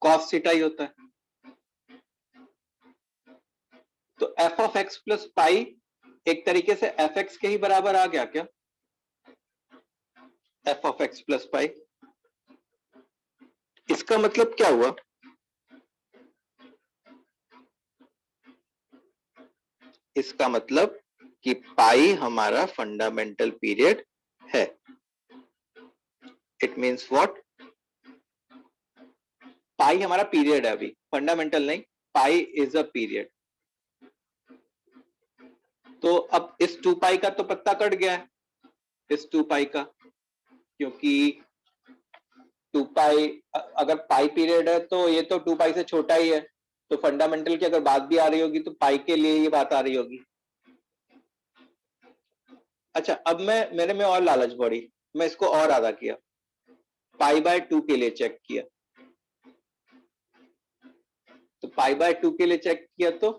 कॉस थीटा ही होता है। तो एफ ऑफ एक्स प्लस पाई एक तरीके से एफ एक्स के ही बराबर आ गया क्या? F of x plus pi. इसका मतलब क्या हुआ? इसका मतलब कि पाई हमारा फंडामेंटल पीरियड है। It means what? पाई हमारा पीरियड है, अभी फंडामेंटल नहीं, पाई इज अ पीरियड। तो अब इस 2π का तो पत्ता कट गया है, इस 2π का, क्योंकि 2π अगर पाई पीरियड है तो ये तो 2π से छोटा ही है, तो फंडामेंटल की अगर बात भी आ रही होगी तो पाई के लिए ये बात आ रही होगी। अच्छा, अब मैंने में और लालच बढ़ी, मैं इसको और आधा किया, पाई बाय 2 के लिए चेक किया। तो पाई बाय 2 के लिए चेक किया तो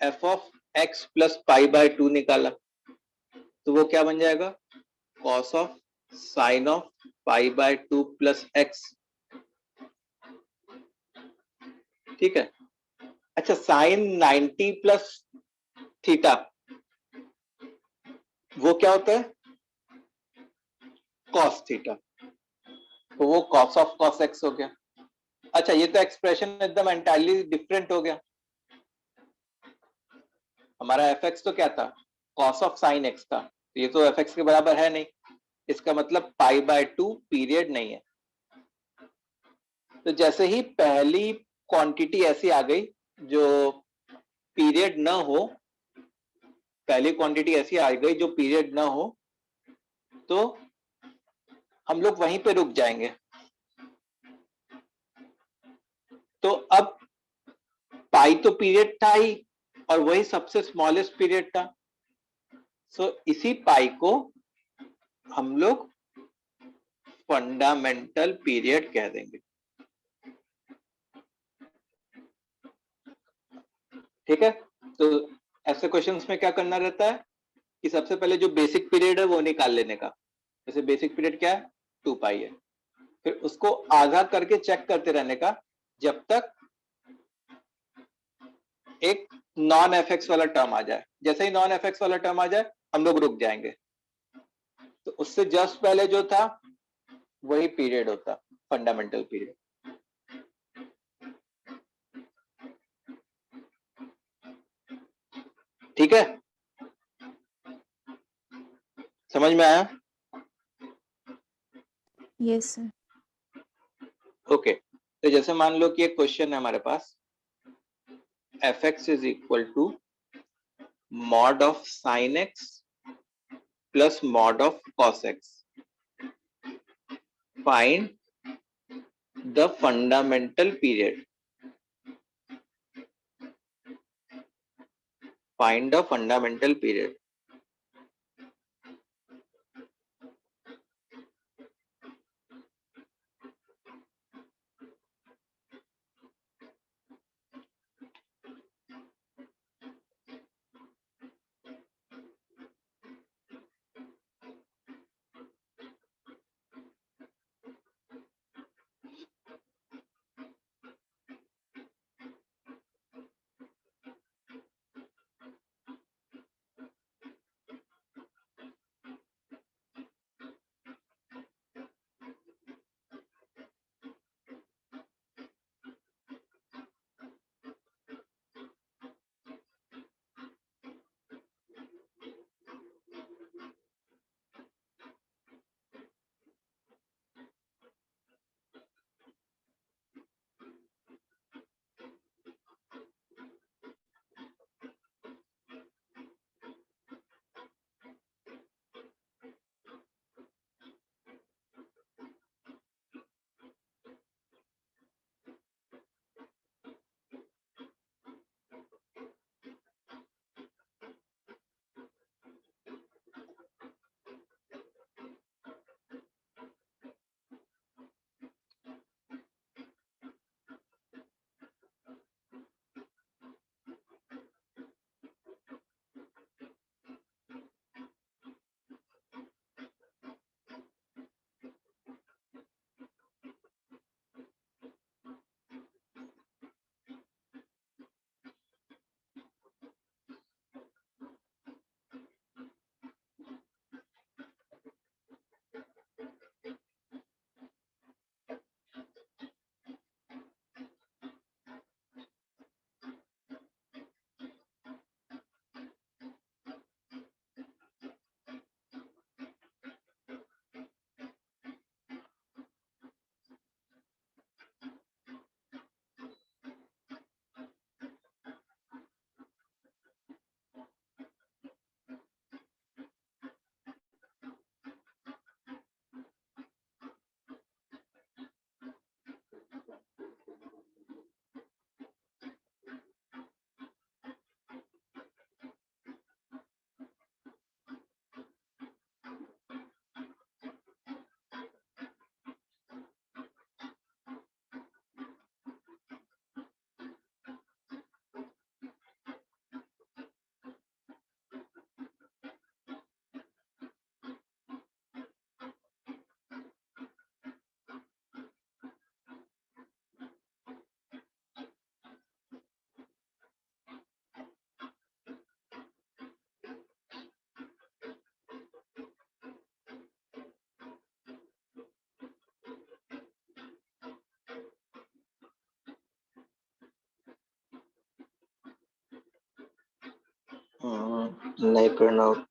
f of x plus pi by 2 निकाला, तो वो क्या बन जाएगा, cos of sine of pi by 2 plus x. ठीक है। अच्छा, साइन 90 प्लस थीटा वो क्या होता है, कॉस थीटा, तो वो कॉस ऑफ कॉस एक्स हो गया। अच्छा, ये तो एक्सप्रेशन एकदम एंटायरली डिफरेंट हो गया। हमारा एफ एक्स तो क्या था, कॉस ऑफ साइन एक्स था, तो ये तो एफ एक्स के बराबर है नहीं, इसका मतलब पाई बाय 2 पीरियड नहीं है। तो जैसे ही पहली क्वांटिटी ऐसी आ गई जो पीरियड ना हो, पहली क्वांटिटी ऐसी आ गई जो पीरियड ना हो, तो हम लोग वहीं पे रुक जाएंगे। तो अब पाई तो पीरियड था ही, और वही सबसे स्मॉलेस्ट पीरियड था, सो इसी पाई को हम लोग फंडामेंटल पीरियड कह देंगे। ठीक है। तो ऐसे क्वेश्चंस में क्या करना रहता है कि सबसे पहले जो बेसिक पीरियड है वो निकाल लेने का। जैसे बेसिक पीरियड क्या है, 2 पाई है, फिर उसको आधा करके चेक करते रहने का जब तक एक नॉन एफ एक्स वाला टर्म आ जाए। जैसे ही नॉन एफ एक्स वाला टर्म आ जाए हम लोग रुक जाएंगे। तो उससे जस्ट पहले जो था वही पीरियड होता, फंडामेंटल पीरियड। ठीक है, समझ में आया? Yes, sir. ओके, तो जैसे मान लो कि एक क्वेश्चन है हमारे पास, f x is equal to mod of sine x plus mod of cos x, find the fundamental period, find the fundamental period. नहीं Pranav.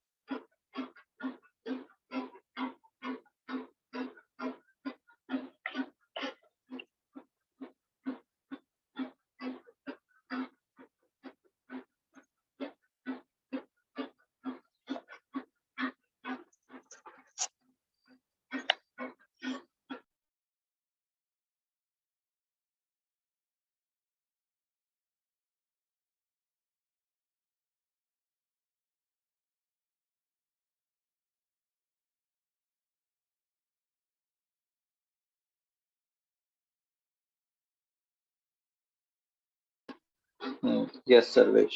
Yes Sarvesh,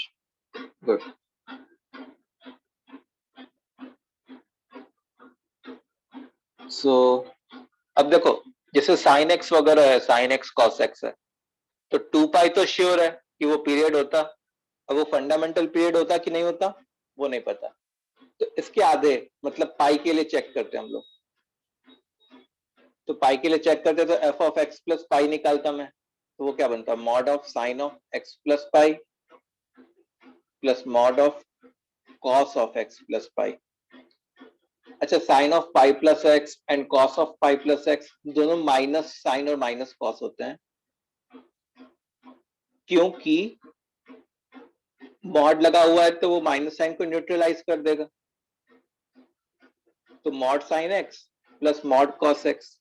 good. So अब देखो, जैसे साइन एक्स वगैरह है, साइन एक्स कॉस एक्स है, तो 2 पाई तो श्योर है कि वो पीरियड होता। अब वो फंडामेंटल पीरियड होता कि नहीं होता वो नहीं पता, तो इसके आधे मतलब पाई के लिए चेक करते हैं हम लोग। तो पाई के लिए चेक करते तो f of x plus pi निकालता मैं, तो वो क्या बनता, mod of sine of x plus pi plus mod of cos of x plus pi. अच्छा, sine of pi plus x and cos of pi plus x दोनों माइनस साइन और माइनस कॉस होते हैं, क्योंकि मॉड लगा हुआ है तो वो माइनस साइन को न्यूट्रलाइज कर देगा। तो mod sine x plus mod cos x.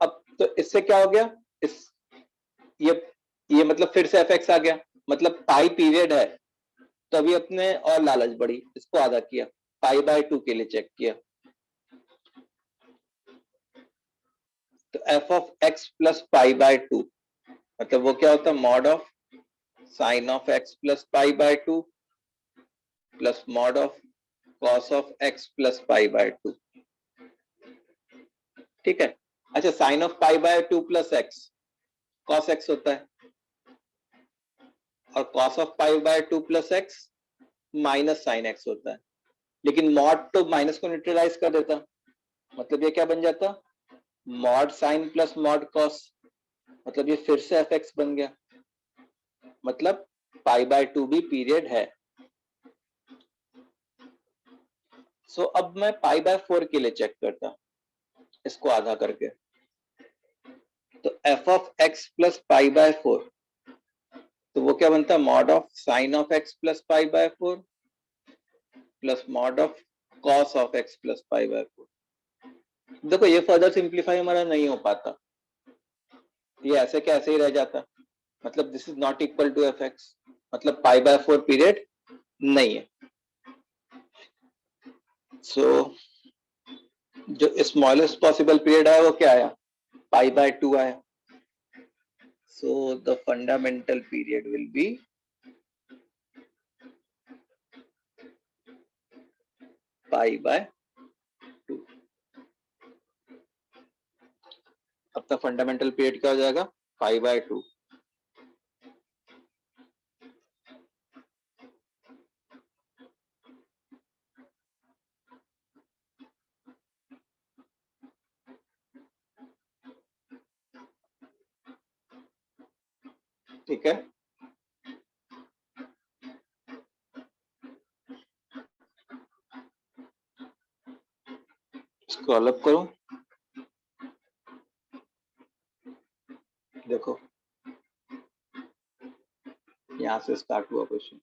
अब तो इससे क्या हो गया, इस ये मतलब फिर से एफ एक्स आ गया, मतलब पाई पीरियड है, तो अभी अपने और लालच बढ़ी, इसको आधा किया, पाई बाय 2 के लिए चेक किया। तो f of x plus pi by 2 मतलब वो क्या होता है, mod of sine of x plus pi by 2 plus mod of cos of x plus pi by 2। ठीक है। अच्छा, sine of pi by 2 plus x cos x होता है, और cos of pi by 2 plus x minus sine x होता है, लेकिन मॉड तो माइनस को न्यूट्रलाइज कर देता, मतलब ये क्या बन जाता, mod sine plus mod cos, मतलब ये फिर से एफ एक्स बन गया, मतलब पाई बाय 2 भी पीरियड है। सो अब मैं पाई बाय 4 के लिए चेक करता, इसको आधा करके, तो f of x plus pi bye 4, तो वो क्या बनता, mod of sine of x plus pi bye 4 plus mod of cos of x plus pi bye 4। देखो ये फर्दर सिंप्लीफाई हमारा नहीं हो पाता, ये ऐसे कैसे ही रह जाता, मतलब this is not equal to f x, मतलब पाई बाय 4 पीरियड नहीं है। सो जो स्मॉलेस्ट पॉसिबल पीरियड है वो क्या आया, पाई बाय 2 आया। So the fundamental period will be pi by 2। अब तक फंडामेंटल पीरियड क्या हो जाएगा, पाई बाय 2। ठीक है, इसको अलग करो, देखो यहां से स्टार्ट हुआ क्वेश्चन।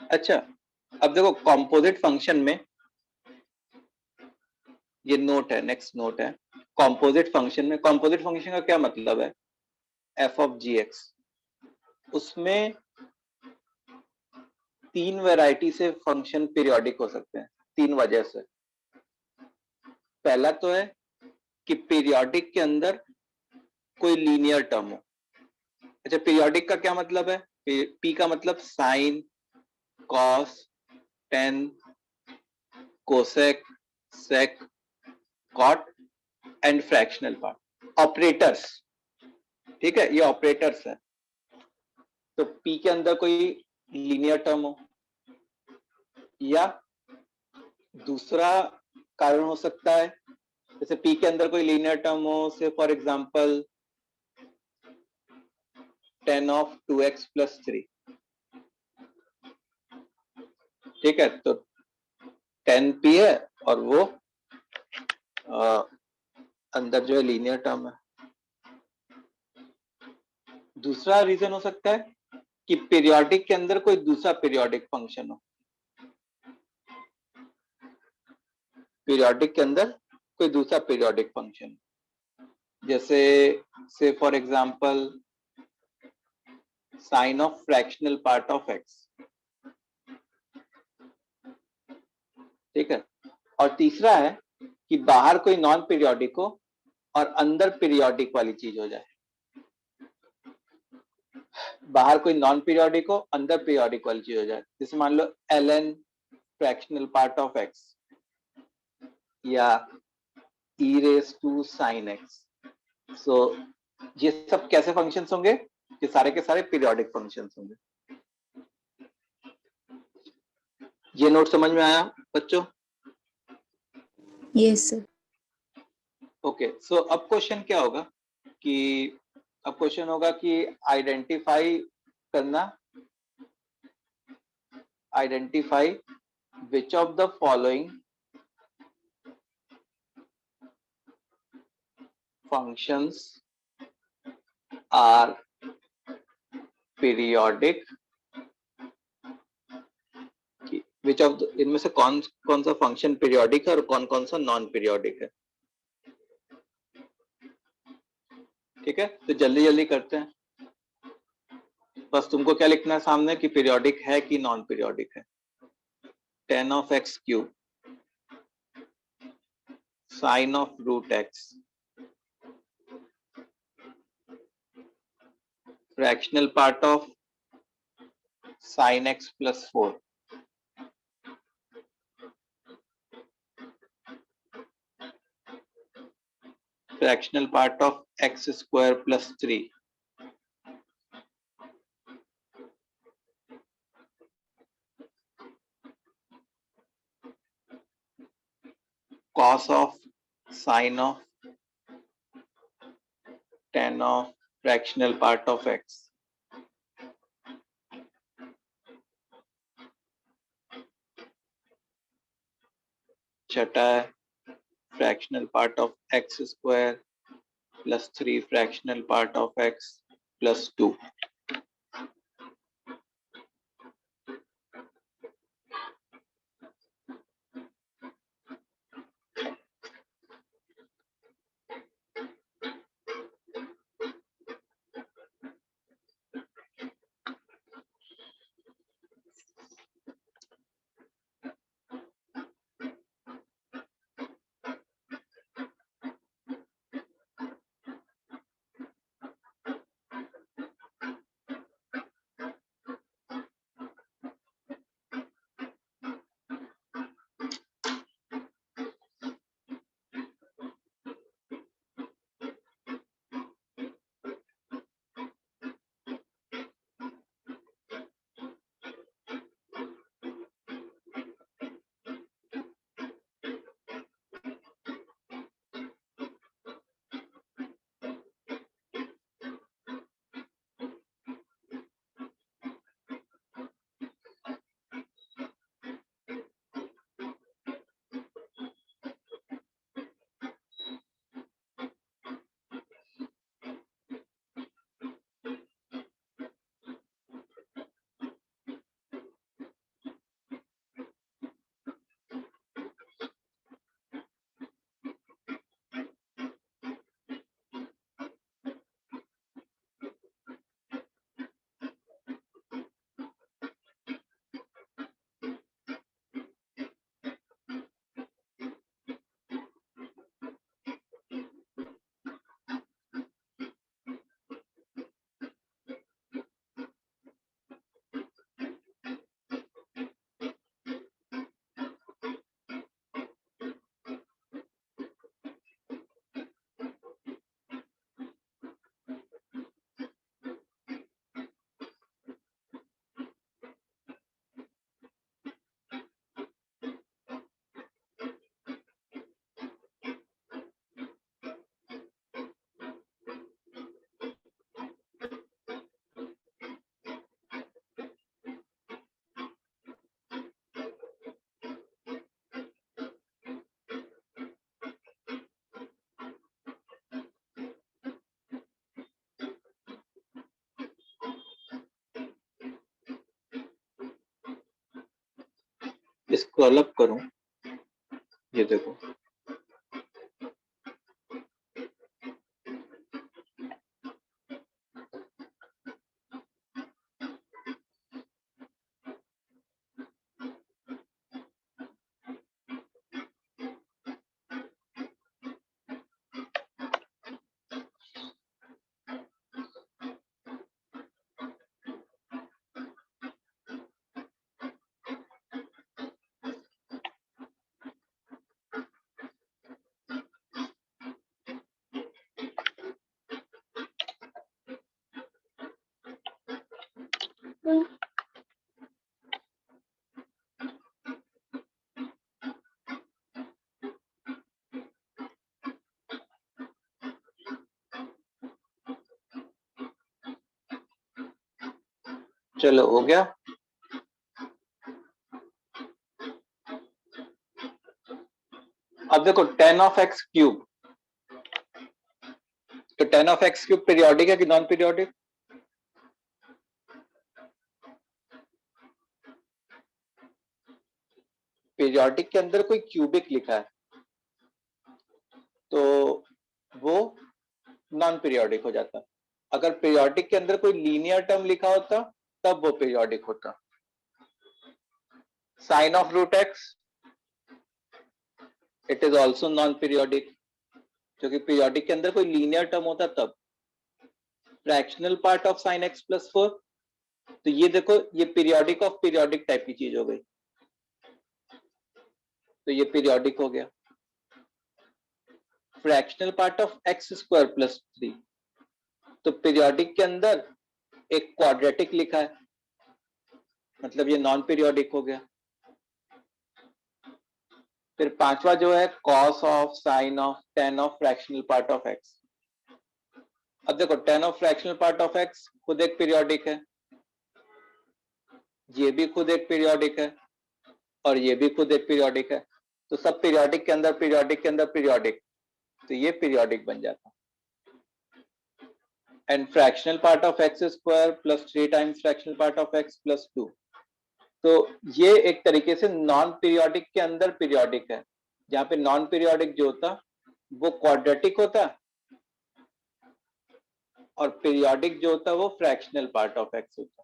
अच्छा, अब देखो कॉम्पोजिट फंक्शन में ये नोट है, नेक्स्ट नोट है कॉम्पोजिट फंक्शन में। कॉम्पोजिट फंक्शन का क्या मतलब है? एफ ऑफ जी एक्स, उसमें 3 वैरायटी से फंक्शन पीरियोडिक हो सकते हैं 3 वजह से। पहला तो है कि पीरियोडिक के अंदर कोई लीनियर टर्म हो। अच्छा, पीरियोडिक का क्या मतलब है? पी का मतलब sine, cos, tan, cosec, sec, cot and fractional part, operators. ठीक है, ये ऑपरेटर्स है। तो पी के अंदर कोई लीनियर टर्म हो, या दूसरा कारण हो सकता है जैसे पी के अंदर कोई लीनियर टर्म हो, से for example 10 of 2x plus 3। ठीक है, तो 10 पी है और वो अंदर जो है लीनियर टर्म है। दूसरा रीजन हो सकता है कि पीरियोडिक के अंदर कोई दूसरा पीरियोडिक फंक्शन हो। पीरियोडिक के अंदर कोई दूसरा पीरियोडिक फंक्शन, जैसे से for example sine of fractional part of x. ठीक है, और तीसरा है कि बाहर कोई नॉन पीरियोडिक हो और अंदर पीरियोडिक वाली चीज हो जाए। बाहर कोई नॉन पीरियोडिक हो, अंदर पीरियोडिक वाली चीज हो जाए। जैसे मान लो ln fractional part of x या e raise to sine x। So ये सब कैसे फंक्शंस होंगे? ये सारे के सारे पीरियोडिक फंक्शंस होंगे। ये नोट समझ में आया बच्चों? Yes, sir. ओके, सो अब क्वेश्चन क्या होगा कि अब क्वेश्चन होगा कि आइडेंटिफाई करना, identify which of the following functions are periodic. Which of इनमें से कौन कौन सा फंक्शन पीरियोडिक है और कौन कौन सा नॉन पीरियोडिक है। ठीक है, तो जल्दी जल्दी करते हैं। बस तुमको क्या लिखना है सामने कि पीरियोडिक है कि नॉन पीरियोडिक है। 10 of x cube sine of root x fractional part of sine x plus 4 fractional part of x square plus 3 cos of sin of 10 of fractional part of x। छठा है fractional part of x square plus 3 fractional part of x plus 2। इसको अलग करूं, ये देखो चलो हो गया। अब देखो tan ऑफ एक्स क्यूब, तो tan of x cube periodic है कि नॉन पीरियोडिक? पीरियोडिक के अंदर कोई क्यूबिक लिखा है तो वो नॉन पीरियोडिक हो जाता। अगर पीरियोडिक के अंदर कोई लीनियर टर्म लिखा होता तब वो पीरियोडिक होता। Sine of root x, it is also non periodic, क्योंकि पीरियोडिक के अंदर कोई लीनियर टर्म होता तब। Fractional part of sine x plus 4, तो ये देखो ये पीरियोडिक ऑफ पीरियोडिक टाइप की चीज हो गई, तो ये पीरियोडिक हो गया। Fractional part of x square plus 3, तो पीरियोडिक के अंदर एक क्वाड्रेटिक लिखा है, मतलब ये नॉन पीरियोडिक हो गया। फिर पांचवा जो है cos of sine of ten of fractional part of x. अब देखो ten of fractional part of x खुद एक पीरियोडिक है, ये भी खुद एक पीरियोडिक है, और ये भी खुद एक पीरियोडिक है, तो सब पीरियोडिक के अंदर पीरियोडिक के अंदर पीरियोडिक, तो ये पीरियोडिक बन जाता। And fractional part of x square plus 3 times fractional part of x plus 2, तो ये एक तरीके से नॉन पीरियोडिक के अंदर पीरियोडिक है, जहां पे नॉन पीरियोडिक जो होता वो क्वाड्रेटिक होता और पीरियोडिक जो होता वो फ्रैक्शनल पार्ट ऑफ एक्स होता।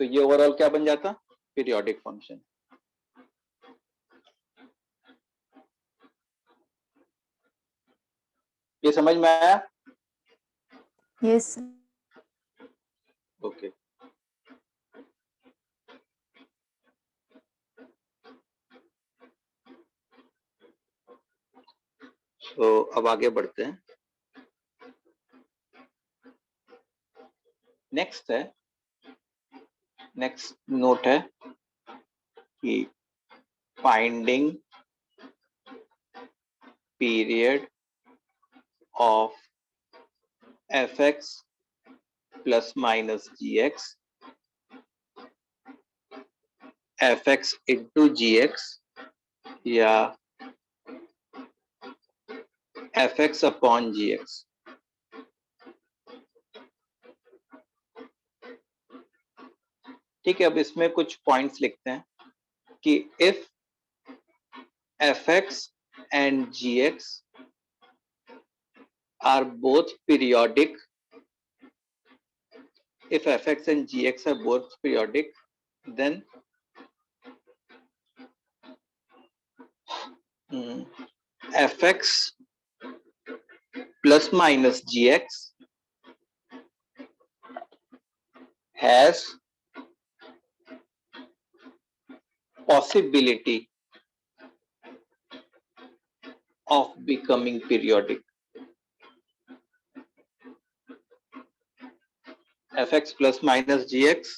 तो ये ओवरऑल क्या बन जाता? Periodic function. ये समझ में आया? Yes, sir. ओके तो अब आगे बढ़ते हैं। नेक्स्ट नोट है कि finding period of fx plus minus gx, fx into gx या fx अपॉन gx। ठीक है, अब इसमें कुछ पॉइंट्स लिखते हैं कि if fx and gx are both periodic, if fx and gx are both periodic, then fx plus minus gx has possibility of becoming periodic. fx plus minus gx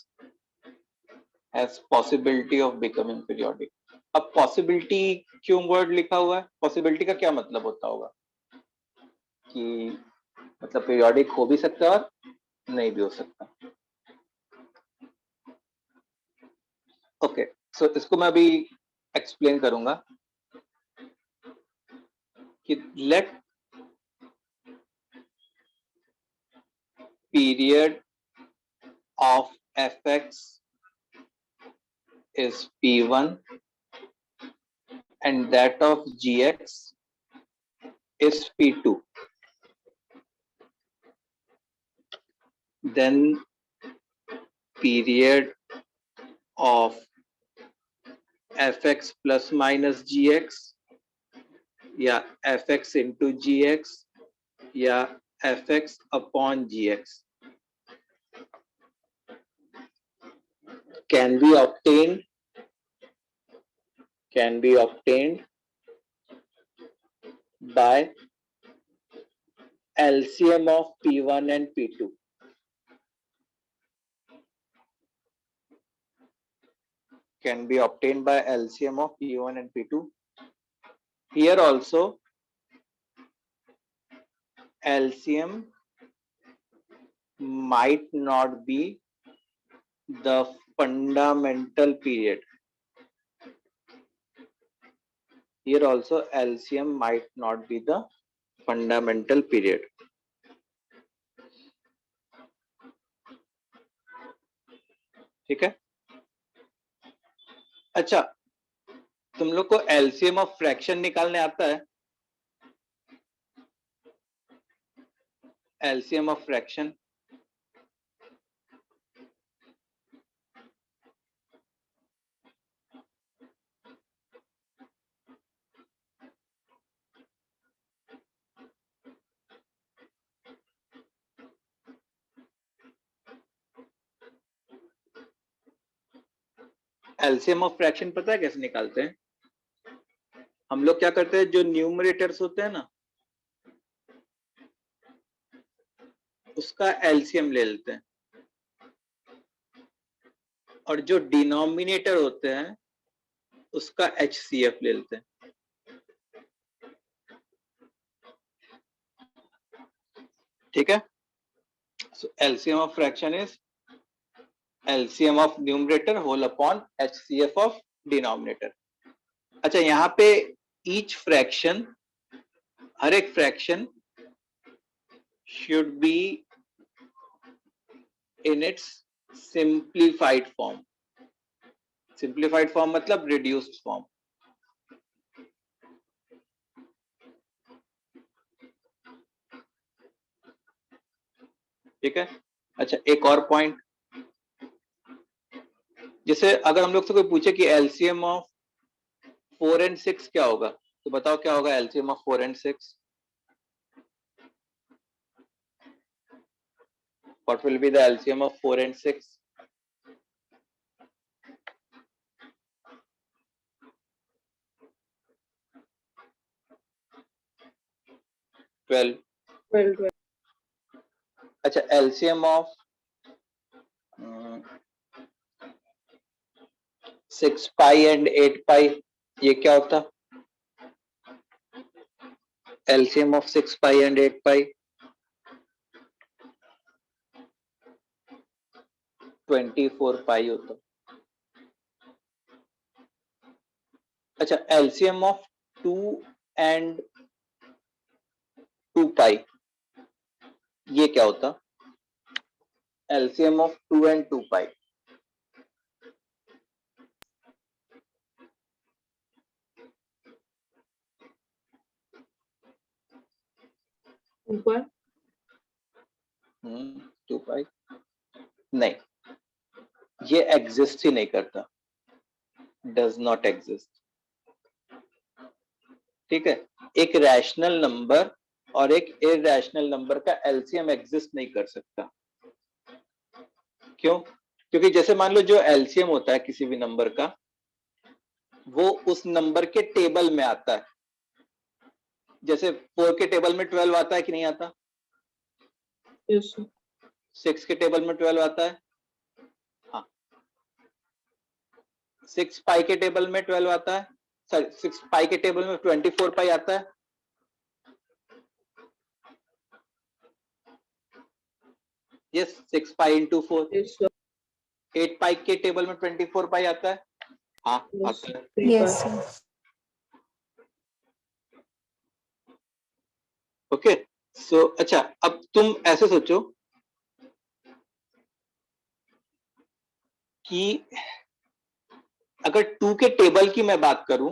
has possibility of becoming periodic. अब possibility क्यों वर्ड लिखा हुआ है? possibility का क्या मतलब होता होगा कि मतलब पीरियोडिक हो भी सकता है और नहीं भी हो सकता। ओके, सो इसको मैं अभी एक्सप्लेन करूंगा कि let period of fx is p1 and that of gx is p2, then period of fx plus minus gx या fx into gx या fx upon gx can be obtained by LCM of P1 and P2. Can be obtained by LCM of P1 and P2. Here also LCM might not be the fundamental period. Here also LCM might not be the fundamental period. ठीक है? अच्छा, तुम लोग को LCM ऑफ फ्रैक्शन निकालने आता है? LCM of fraction LCM of fraction पता है कैसे निकालते हैं? हम लोग क्या करते हैं, जो न्यूमरेटर्स होते हैं ना उसका एलसीएम ले लेते हैं और जो डिनोमिनेटर होते हैं उसका एचसीएफ ले लेते हैं. ठीक है? So LCM of fraction is LCM of numerator whole upon HCF of denominator. अच्छा, यहाँ पे each fraction, हर एक fraction should be in its simplified form. Simplified form मतलब reduced form. ठीक है? अच्छा, एक और पॉइंट, जैसे अगर हम लोग से कोई पूछे कि LCM ऑफ 4 and 6 क्या होगा, तो बताओ क्या होगा LCM of 4 and 6? What will be the LCM of 4 and 6? 12. 12. अच्छा, LCM of 6 pi and 8 pi ये क्या होता? LCM of 6 pi and 8 pi 24 pi होता. अच्छा, LCM of 2 and 2 pi ये क्या होता? LCM of 2 and 2 pi 2 pi नहीं, ये एग्जिस्ट ही नहीं करता, डज नॉट एग्जिस्ट. ठीक है? एक रैशनल नंबर और एक इरैशनल नंबर का एलसीएम एग्जिस्ट नहीं कर सकता. क्यों? क्योंकि जैसे मान लो जो एलसीएम होता है किसी भी नंबर का, वो उस नंबर के टेबल में आता है. जैसे 4 के टेबल में 12 आता है कि नहीं आता? Yes, sir. 6 के टेबल में 12 आता है. हाँ, 6 पाई के टेबल में 12 आता है. सॉरी, 6 पाई के टेबल में 24 पाई आता है. Yes, 6 pi into 4. Yes, sir. 8 पाई के टेबल में 24 पाई आता है. हाँ, Yes, आता है. 3 Yes, pi. sir. ओके, सो अच्छा, अब तुम ऐसे सोचो कि अगर 2 के टेबल की मैं बात करूं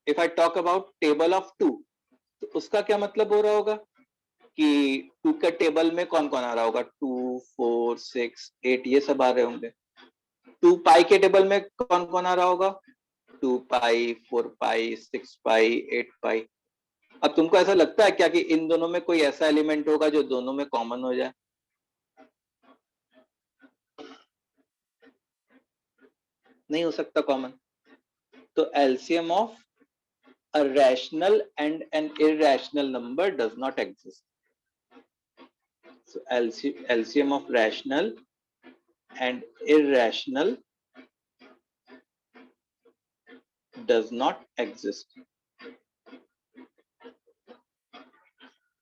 if I talk about table of 2, तो उसका क्या मतलब हो रहा होगा कि 2 के टेबल में कौन कौन आ रहा होगा, 2, 4, 6, 8 ये सब आ रहे होंगे। 2 पाई के टेबल में कौन कौन आ रहा होगा, 2 पाई, 4 पाई, 6 पाई, 8 पाई। अब तुमको ऐसा लगता है क्या कि इन दोनों में कोई ऐसा एलिमेंट होगा जो दोनों में कॉमन हो जाए? नहीं हो सकता कॉमन। तो LCM of a rational and an irrational number does not exist. So LCM of rational and irrational does not exist.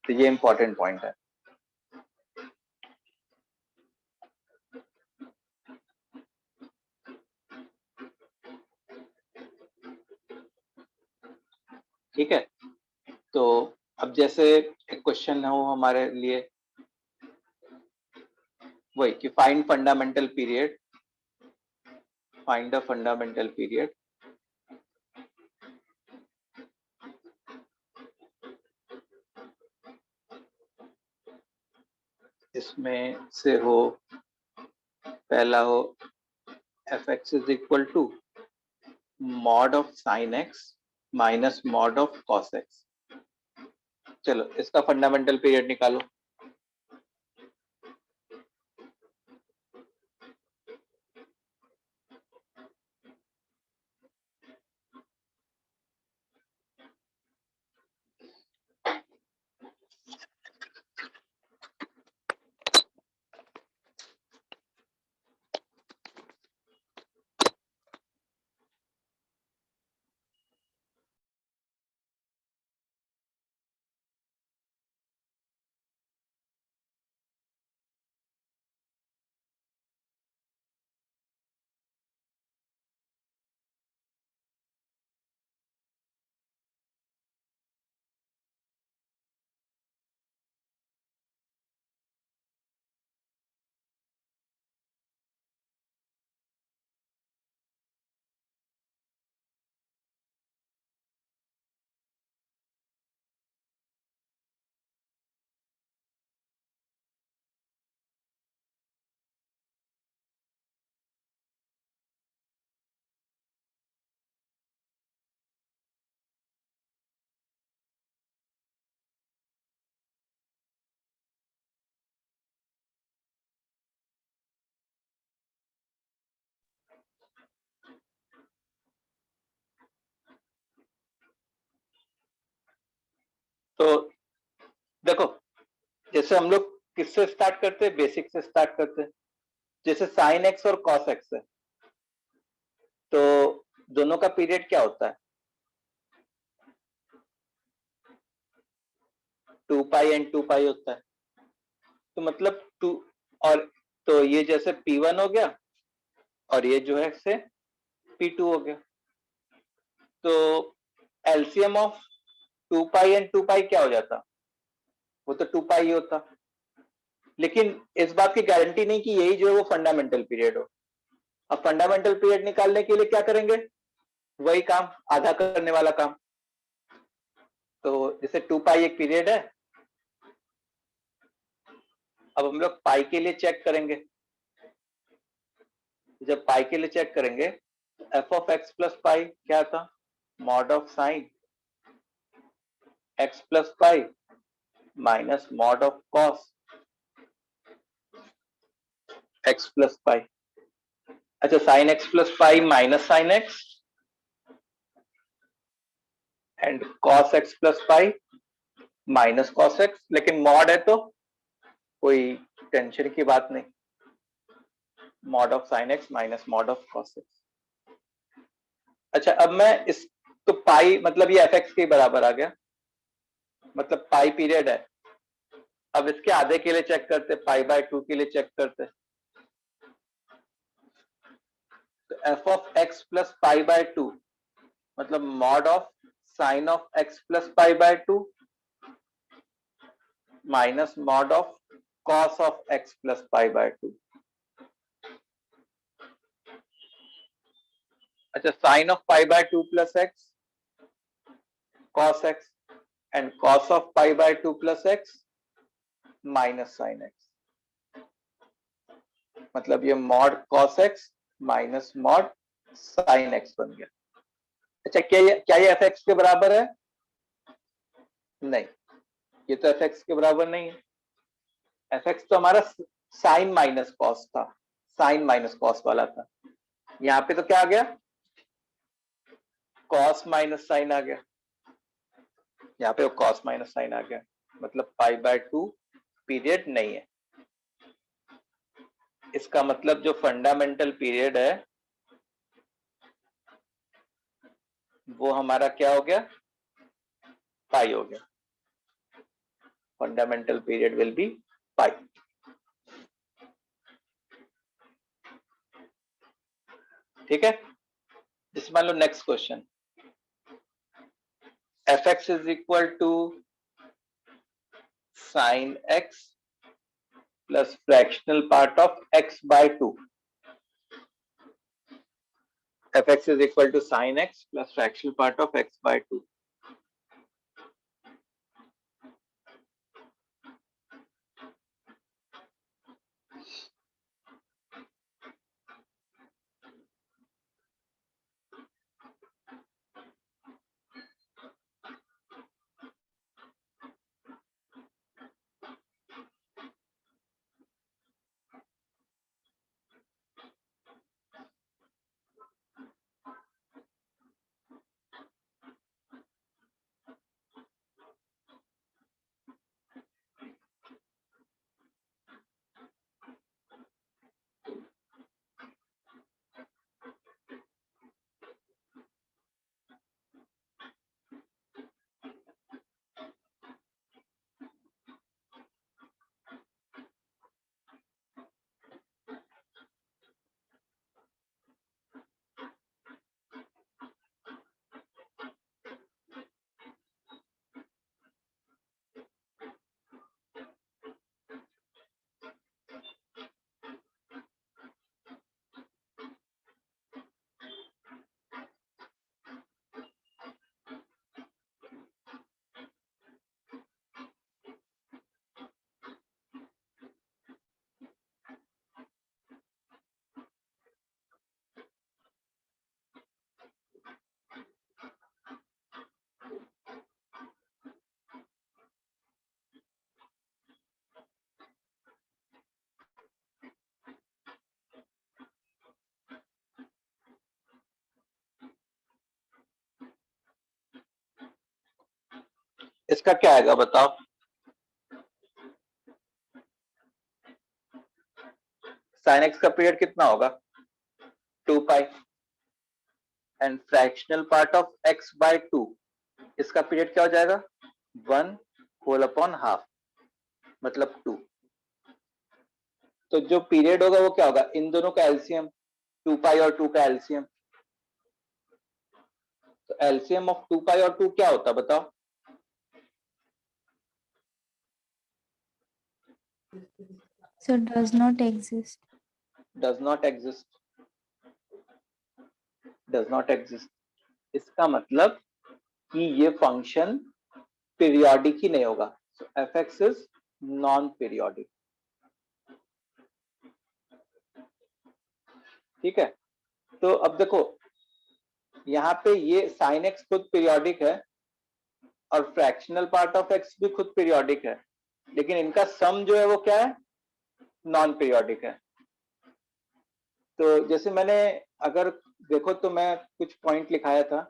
तो ये इंपॉर्टेंट पॉइंट है। ठीक है, तो अब जैसे एक क्वेश्चन हो हमारे लिए वही कि find fundamental period, find the fundamental period. इसमें से हो पहला हो fx is equal to mod of sine x minus mod of cos x. चलो इसका फंडामेंटल पीरियड निकालो। तो देखो, जैसे हम लोग किससे स्टार्ट करते हैं, बेसिक से स्टार्ट करते हैं। जैसे साइन एक्स और कॉस एक्स है, तो दोनों का पीरियड क्या होता है, 2 पाई एंड 2 पाई होता है। तो मतलब 2 और तो ये जैसे P1 हो गया और ये जो है से P2 हो गया। तो एलसीएम ऑफ 2 पाई एंड 2 पाई क्या हो जाता, वो तो 2 पाई होता। लेकिन इस बात की गारंटी नहीं कि यही जो है वो फंडामेंटल पीरियड हो। अब फंडामेंटल पीरियड निकालने के लिए क्या करेंगे, वही काम, आधा करने वाला काम। तो जैसे 2 पाई एक पीरियड है, अब हम लोग पाई के लिए चेक करेंगे। जब पाई के लिए चेक करेंगे, f of x plus pi क्या था, mod of sine x plus pi minus mod of cos x plus pi. अच्छा, sine x plus pi minus sine x and cos x plus pi minus cos x, लेकिन मॉड है तो कोई टेंशन की बात नहीं, mod of sine x minus mod of cos x. अच्छा, अब मैं इस तो पाई मतलब ये एफ एक्स के बराबर आ गया, मतलब पाई पीरियड है। अब इसके आधे के लिए चेक करते, पाई बाय 2 के लिए चेक करते। तो f of x plus pi by 2 मतलब mod of sine of x plus pi by 2 minus mod of cos of x plus pi by 2। अच्छा, sine of pi by 2 plus x cos x and cos of pi by 2 plus x minus sin x. मतलब ये mod cos x minus mod sin x बन गया। अच्छा, क्या ये fx के बराबर है? नहीं, ये तो fx के बराबर नहीं है। fx तो हमारा sin माइनस cos था, sin माइनस cos वाला था। यहाँ पे तो क्या आ गया? cos माइनस sin आ गया। यहाँ पे cos माइनस sin आ गया, मतलब पाई बाय 2 पीरियड नहीं है। इसका मतलब जो फंडामेंटल पीरियड है वो हमारा क्या हो गया? पाई हो गया। Fundamental period will be pi. ठीक है, जैसे मान लो next question, fx is equal to sine x plus fractional part of x by 2। fx is equal to sin x plus fractional part of x by 2. इसका क्या आएगा बताओ? sin x का पीरियड कितना होगा? 2 pi and fractional part of x by 2, इसका पीरियड क्या हो जाएगा? 1 होल अपॉन हाफ, मतलब 2। तो जो पीरियड होगा वो क्या होगा? इन दोनों का एलसीएम, 2 पाई और 2 का एलसीएम। तो एलसीएम ऑफ 2 पाई और 2 क्या होता बताओ? So does not exist. Does not exist, does not exist. इसका मतलब कि ये फंक्शन पीरियोडिक ही नहीं होगा। सो fx इज नॉन पीरियोडिक। ठीक है, तो अब देखो यहाँ पे ये sin x खुद पीरियोडिक है और फ्रैक्शनल पार्ट ऑफ x भी खुद पीरियोडिक है, लेकिन इनका सम जो है वो क्या है? नॉन पीरियोडिक है। तो जैसे मैंने अगर देखो तो मैं कुछ पॉइंट लिखाया था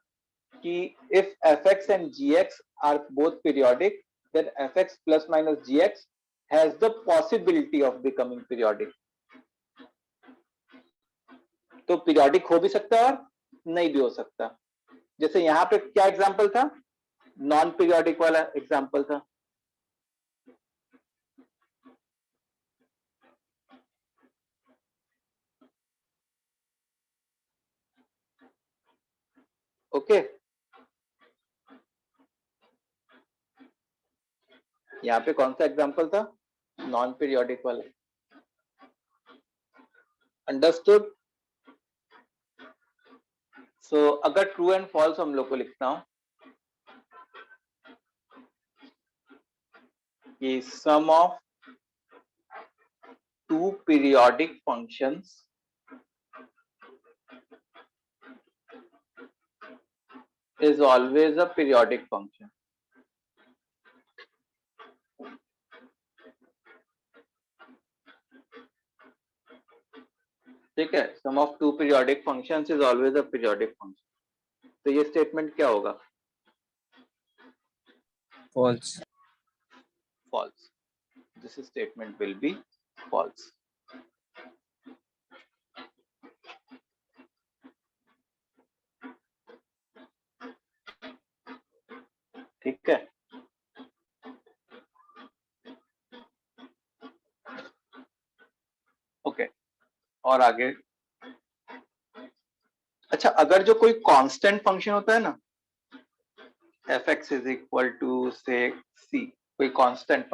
कि if fx and gx are both periodic, then fx plus minus gx has the possibility of becoming periodic. तो पीरियोडिक हो भी सकता है और नहीं भी हो सकता। जैसे यहाँ पे क्या एग्जांपल था? नॉन पीरियोडिक वाला एग्जांपल था। ओके, यहाँ पे कौन सा एग्जांपल था? नॉन पीरियोडिक वाला। अंडरस्टूड? सो अगर ट्रू एंड फॉल्स हम लोग को लिखना हो कि sum of two periodic functions is always a periodic function. ठीक है, sum of two periodic functions is always a periodic function. तो ये स्टेटमेंट क्या होगा? false. False. This statement will be false. ठीक है, ओके और आगे। अच्छा, अगर जो कोई कांस्टेंट फंक्शन होता है ना, f(x) इज इक्वल टू से c, कोई कांस्टेंट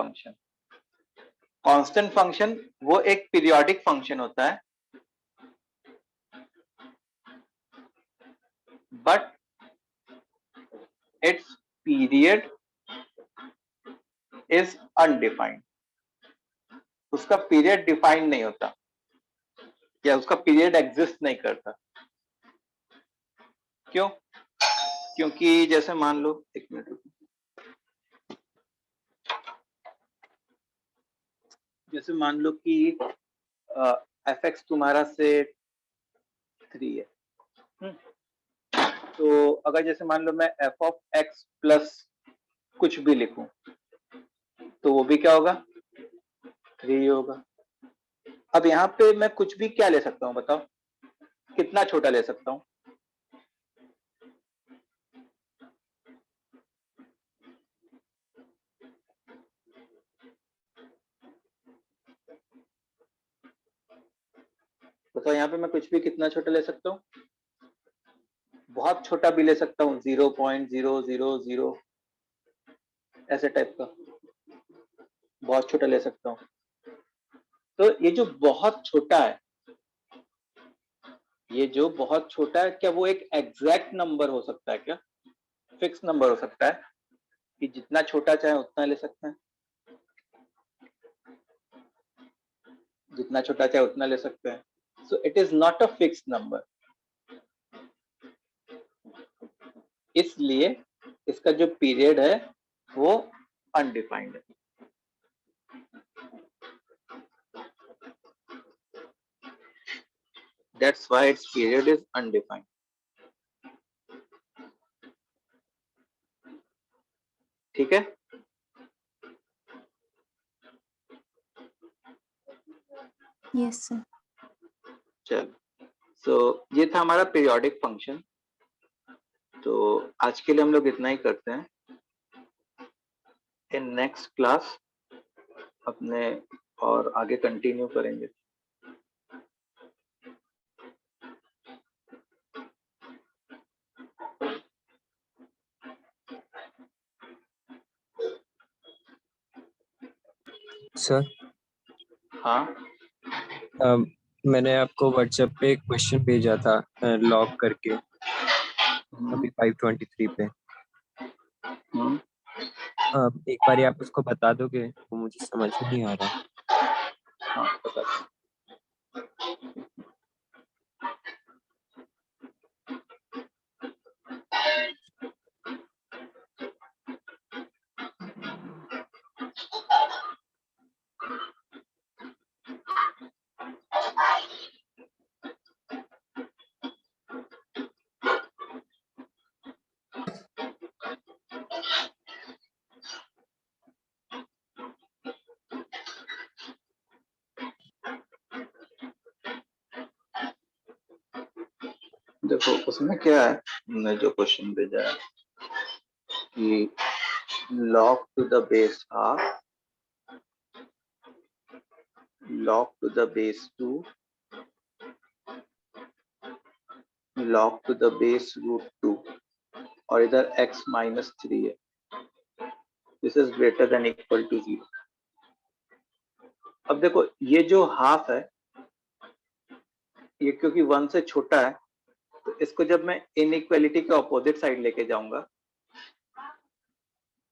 फंक्शन वो एक पीरियोडिक फंक्शन होता है, but it's period is undefined. उसका पीरियड डिफाइंड नहीं होता या उसका पीरियड एग्जिस्ट नहीं करता। क्यों? क्योंकि जैसे मान लो, एक मिनट रुको, जैसे मान लो कि f(x) तुम्हारा से 3 है, तो अगर जैसे मान लो मैं f(x) प्लस कुछ भी लिखूं तो वो भी क्या होगा? 3 होगा। अब यहाँ पे मैं कुछ भी क्या ले सकता हूँ बताओ, कितना छोटा ले सकता हूँ? बताओ, यहाँ पे मैं कुछ भी कितना छोटा ले सकता हूँ? बहुत छोटा भी ले सकता हूँ, 0.000 ऐसे टाइप का बहुत छोटा ले सकता हूँ। तो ये जो बहुत छोटा है, क्या वो एक एग्जैक्ट नंबर हो सकता है? क्या फिक्स नंबर हो सकता है कि जितना छोटा चाहे उतना ले सकते हैं? जितना छोटा चाहे उतना ले सकते हैं। So it is not a fix number, इसलिए इसका जो पीरियड है वो अनडिफाइंड है। That's why its period is undefined. ठीक है, Yes, sir. चल सो ये था हमारा पीरियोडिक फंक्शन। तो आज के लिए हम लोग इतना ही करते हैं। इन नेक्स्ट क्लास अपने और आगे कंटिन्यू करेंगे। सर हाँ, मैंने आपको व्हाट्सएप पे एक क्वेश्चन भेजा था लॉग करके अभी 523 पे। हम्म, एक बार आप उसको बता दोगे? वो मुझे समझ में नहीं आ रहा। हाँ, बता दो। देखो उसमें क्या है, मैं जो क्वेश्चन भेजा है कि log to the base half, log to the base 2, log to the base root 2 और इधर x minus 3 है। This is greater than equal to 0। अब देखो ये जो हाफ है ये क्योंकि 1 से छोटा है, तो इसको जब मैं इनइक्वालिटी के ऑपोजिट साइड लेके जाऊंगा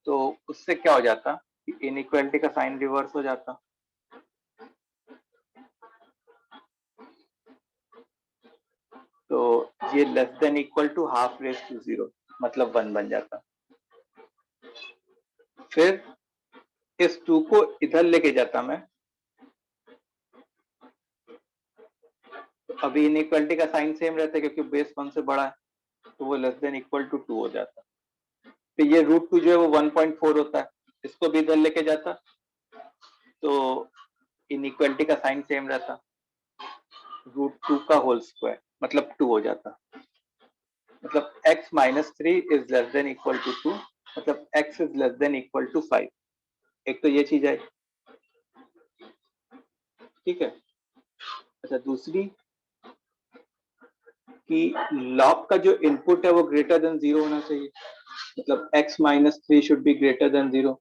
तो उससे क्या हो जाता कि इनइक्वालिटी का साइन रिवर्स हो जाता, तो ये less than equal to half raise to 0 मतलब 1 बन जाता। फिर इस 2 को इधर लेके जाता मैं, तो अभी इनइक्वालिटी का साइन सेम रहता है क्योंकि बेस 1 से बड़ा है, तो वो लेस देन इक्वल टू 2 हो जाता। तो ये रूट 2 जो है वो 1.4 होता है, इसको भी इधर लेके जाता तो इनइक्वालिटी का साइन सेम रहता, रूट 2 का होल स्क्वायर मतलब 2 हो जाता। मतलब x minus 3 is less than equal to 2, मतलब x is less than equal to 5। एक तो ये चीज है, ठीक है। अच्छा, दूसरी कि लॉग का जो इनपुट है वो ग्रेटर देन 0 होना चाहिए, मतलब x minus 3 should be greater than 0,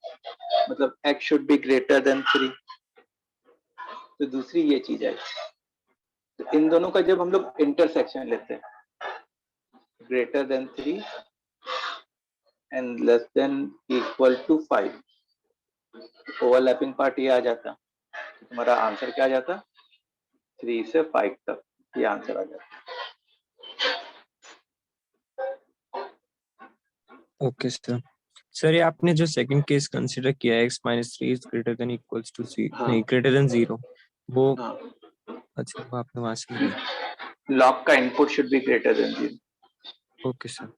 मतलब x should be greater than 3। तो दूसरी ये चीज है। तो इन दोनों का जब हम लोग इंटरसेक्शन लेते हैं, greater than 3 and less than equal to 5, overlapping part ये आ जाता, तो तुम्हारा आंसर क्या आ जाता, 3 से 5 तक ये आंसर आ जाता। Okay sir. सर ये आपने जो सेकंड केस कंसीडर किया है x minus 3 is greater than equals to 0, हाँ। नहीं ग्रेटर देन 0, वो हाँ, अच्छा वो आपने वहां से लिया। लॉग का input should be greater than 0। Okay sir.